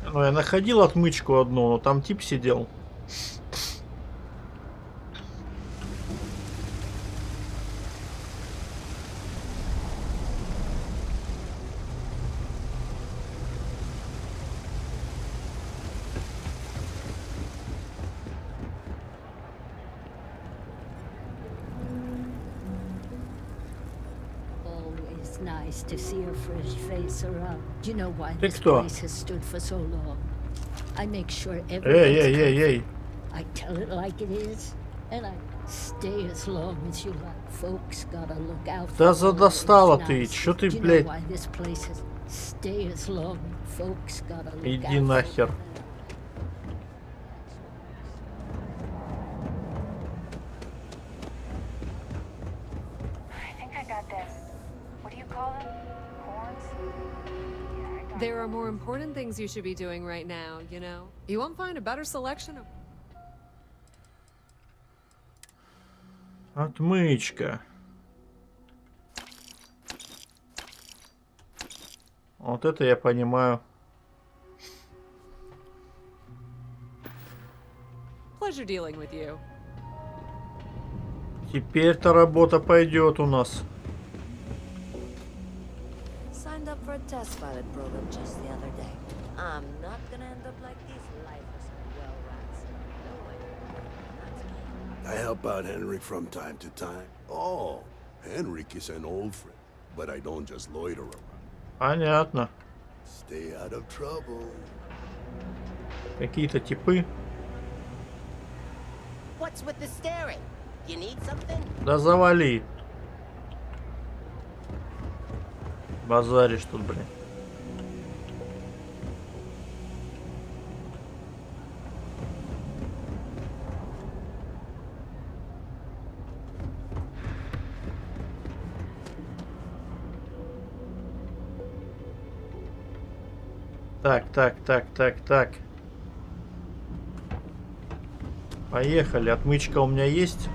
Ну, я находил отмычку одну, но там тип сидел. Nice to see your fresh face around. Do you know why Ты this кто? place has stood for so long? I make sure Эй, everyone's эй, эй, эй. I tell it like it is, and I stay as long as you like. Folks gotta look out for Да all задостала that's ты, nice. чё ты, Do you know блядь? why this place has stay as long? Folks gotta look Иди out. нахер. I think I got them. What do you call them? Horns? There are more important things you should be doing right now, you know? You won't find a better selection of... Отмычка. Вот это я понимаю. Pleasure dealing with you. Теперь-то работа пойдет у нас. Signed up for a test pilot program just the other day. I'm not gonna end up like these lifeless well rats. No way. I help out Henrik from time to time. Oh, Henrik is an old friend, but I don't just loiter around. Понятно. Stay out of trouble. Какие-то типы. What's with the staring? You need something? Да завали. Базаришь тут, блин. Так. Поехали. Отмычка у меня есть.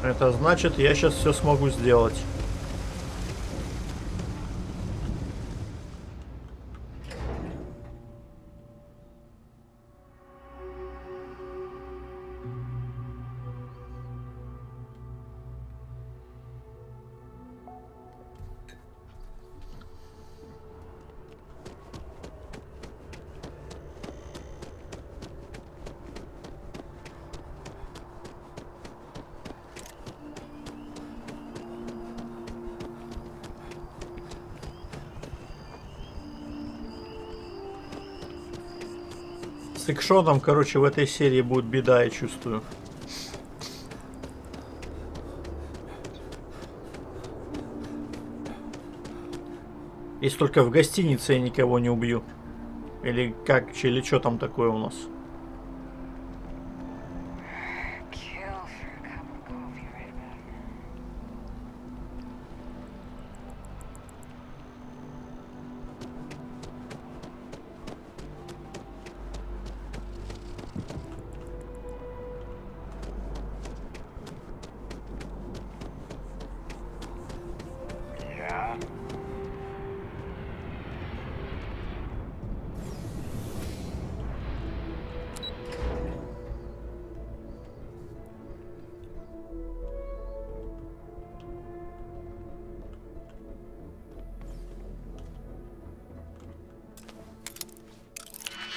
Это значит, я сейчас все смогу сделать. С экшоном, короче, в этой серии будет беда, я чувствую. Если только в гостинице я никого не убью. Или как, или что там такое у нас?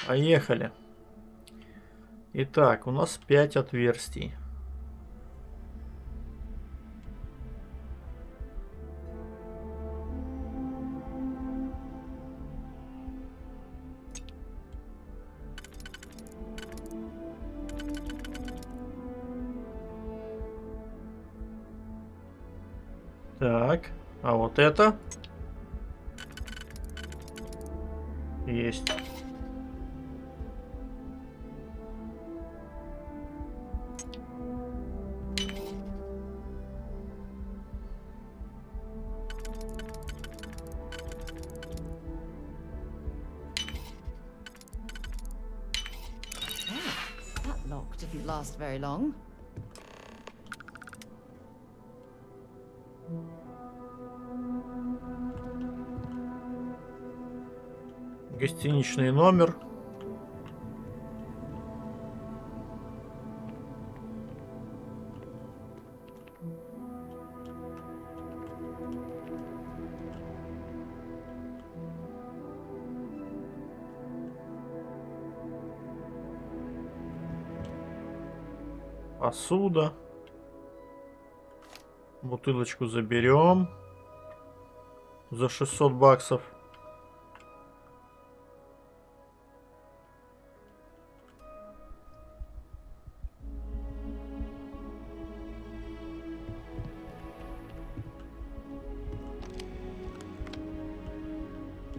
Поехали. Итак, у нас 5 отверстий. Так, а вот это есть. That lock didn't last very long. Гостиничный номер. Посуда. Бутылочку заберем за 600 баксов.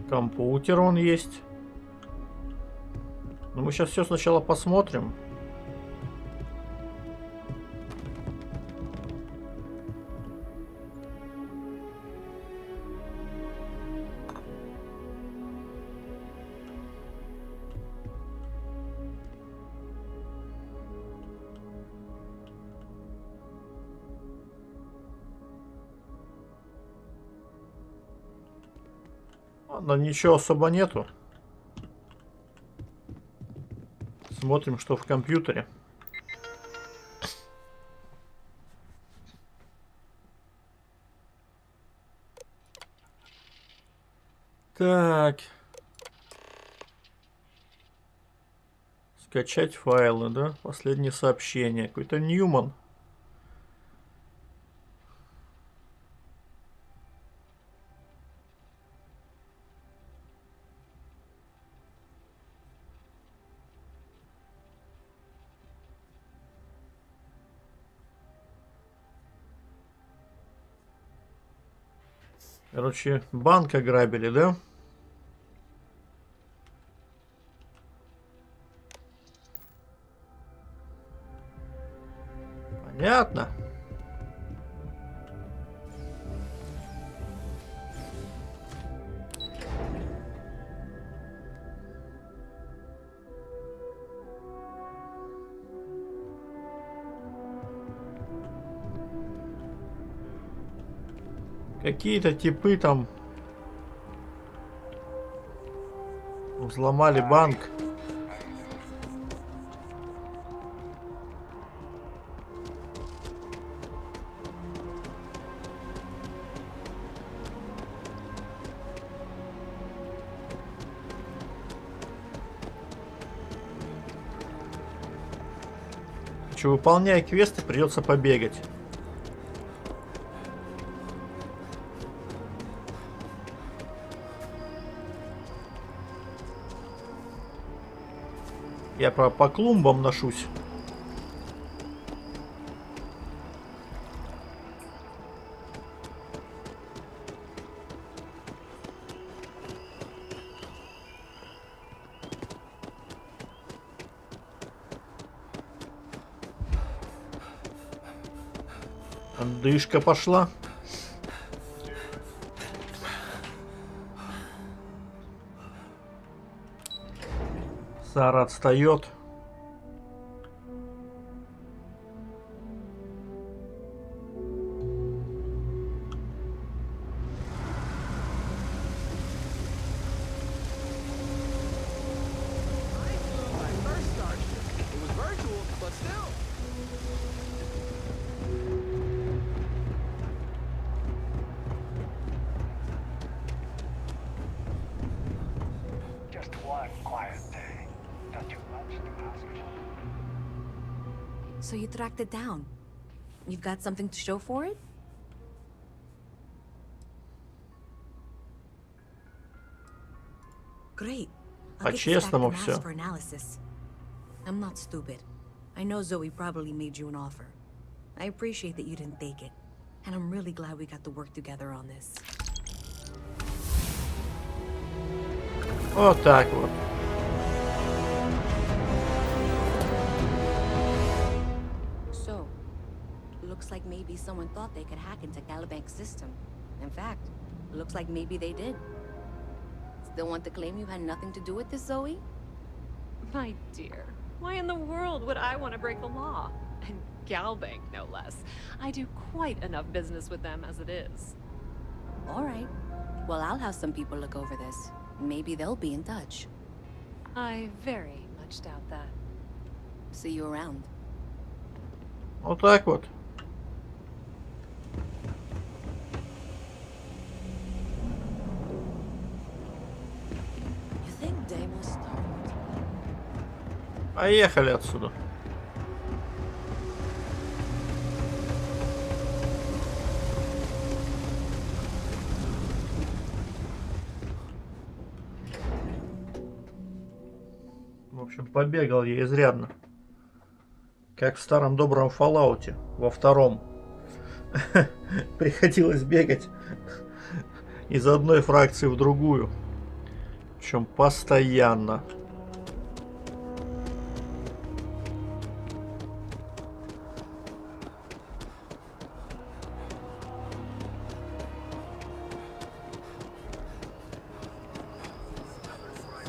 Компьютер он есть. Но мы сейчас все сначала посмотрим. Ладно, ничего особо нету. Смотрим, что в компьютере. Так. Скачать файлы, да? Последнее сообщение. Какой-то Ньюман. Короче, банк ограбили, да? Понятно. Какие-то типы там взломали банк. Че, выполняя квесты, придется побегать. Я по клумбам ношусь. Дышка пошла. Сара отстает. Just one quiet day. Not too much to ask for. So you tracked it down. You've got something to show for it? Great. I'll get this back to Max for analysis. I'm not stupid. I know Zoe probably made you an offer. I appreciate that you didn't take it. And I'm really glad we got to work together on this. Вот так вот. So, looks like maybe someone thought they could hack into Calibank's system. In fact, looks like maybe they did. Still want to claim you had nothing to do with this, Zoe? My dear, why in the world would I want to break the law? And Galbank, no less. I do quite enough business with them as it is. All right. Well, I'll have some people look over this. Maybe they'll be in touch. I very much doubt that. See you around. Вот так вот. You think Deimos started? Поехали отсюда. В общем, побегал я изрядно. Как в старом добром фаллауте, во втором. Приходилось бегать из одной фракции в другую. Причем постоянно.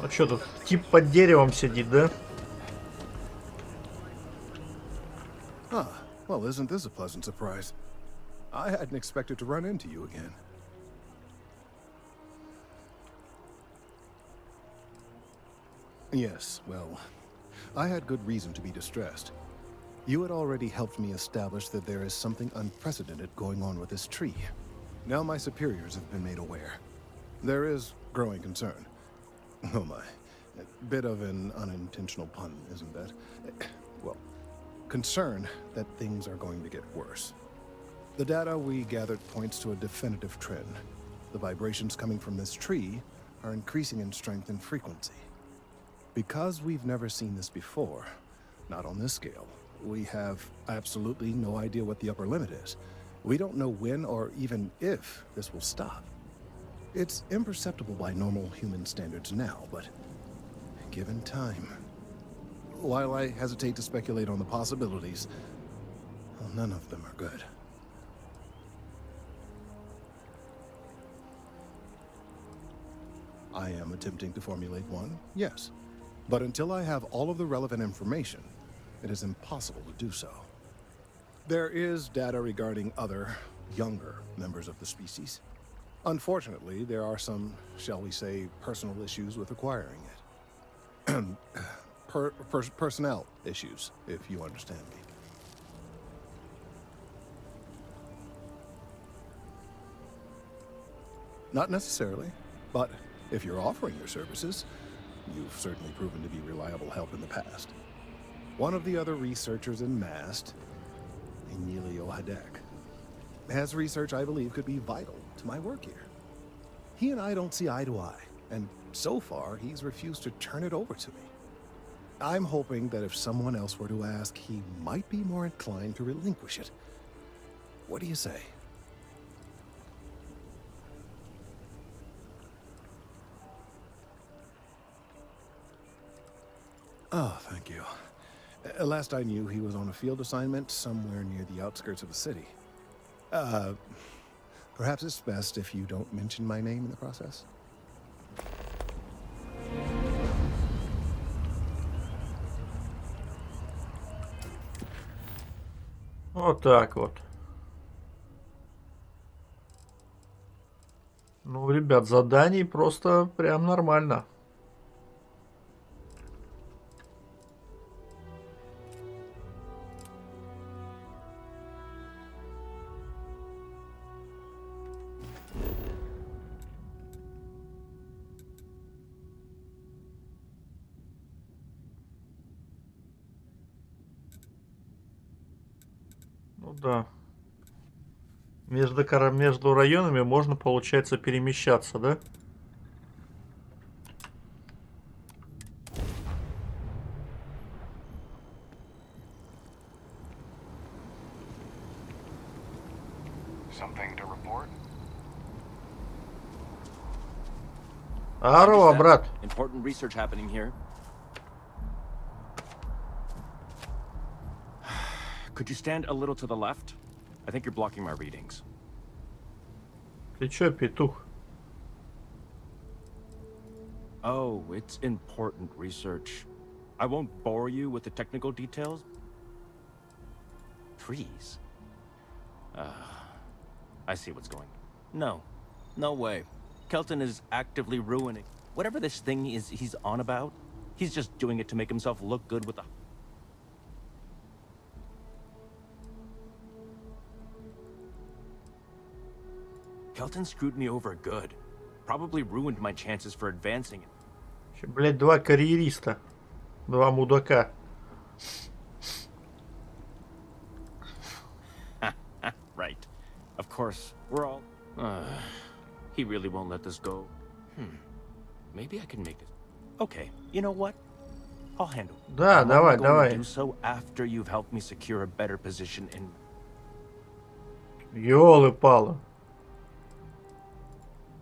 Ну что тут, тип под деревом сидит, да? Well, isn't this a pleasant surprise? I hadn't expected to run into you again. Yes, well, I had good reason to be distressed. You had already helped me establish that there is something unprecedented going on with this tree. Now my superiors have been made aware. There is growing concern. Oh my, a bit of an unintentional pun, isn't that? Well, concern that things are going to get worse. The data we gathered points to a definitive trend. The vibrations coming from this tree are increasing in strength and frequency. Because we've never seen this before, not on this scale, we have absolutely no idea what the upper limit is. We don't know when or even if this will stop. It's imperceptible by normal human standards now, but given time... While I hesitate to speculate on the possibilities, well, none of them are good. I am attempting to formulate one, yes. But until I have all of the relevant information, it is impossible to do so. There is data regarding other, younger members of the species. Unfortunately, there are some, shall we say, personal issues with acquiring it. Personnel issues, if you understand me. Not necessarily, but if you're offering your services, you've certainly proven to be reliable help in the past. One of the other researchers in MAST, Emilio Hadek, has research I believe could be vital to my work here. He and I don't see eye to eye, and so far he's refused to turn it over to me. I'm hoping that if someone else were to ask, he might be more inclined to relinquish it. What do you say? Oh, thank you. Last I knew, he was on a field assignment somewhere near the outskirts of the city. Perhaps it's best if you don't mention my name in the process. Вот так вот. Ну, ребят, заданий просто прям нормально. Ну да. Между районами можно, получается, перемещаться, да? Something to report? Здорово, брат. Important research happening here. Could you stand a little to the left? I think you're blocking my readings. Ты чё, петух? Oh, it's important research. I won't bore you with the technical details. Trees. I see what's going on. No way. Kelton is actively ruining whatever this thing is he's on about. He's just doing it to make himself look good with the... Kelton screwed me over good. Probably ruined my chances for advancing. Блять, два карьериста. Два мудака. Right. Of course, we're all... he really won't let this go. Maybe I can make this... Okay, you know what? I'll handle it. Да, давай, давай. Do so after you've helped me secure a better position in... Ёлы-палы.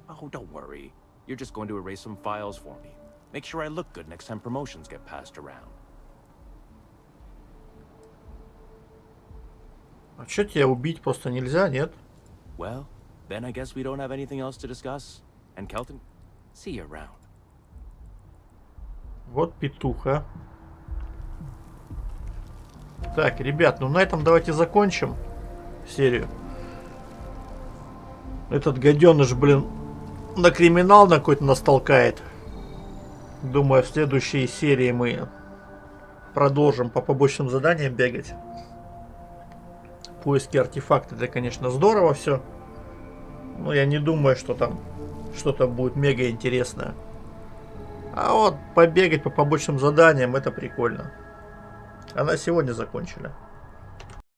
Oh, don't worry. You're just going to erase some files for me. Make sure I look good next time promotions get passed around. А чё тебя убить просто нельзя, нет? Well, then I guess we don't have anything else to discuss. And Kelton, see you around. Вот петуха. Так, ребят, ну на этом давайте закончим серию. Этот гаденыш, блин, на криминал на какой-то нас толкает. Думаю, в следующей серии мы продолжим по побочным заданиям бегать. Поиски артефакта, это, конечно, здорово все. Но я не думаю, что там что-то будет мега интересное. А вот побегать по побочным заданиям, это прикольно. А на сегодня закончили.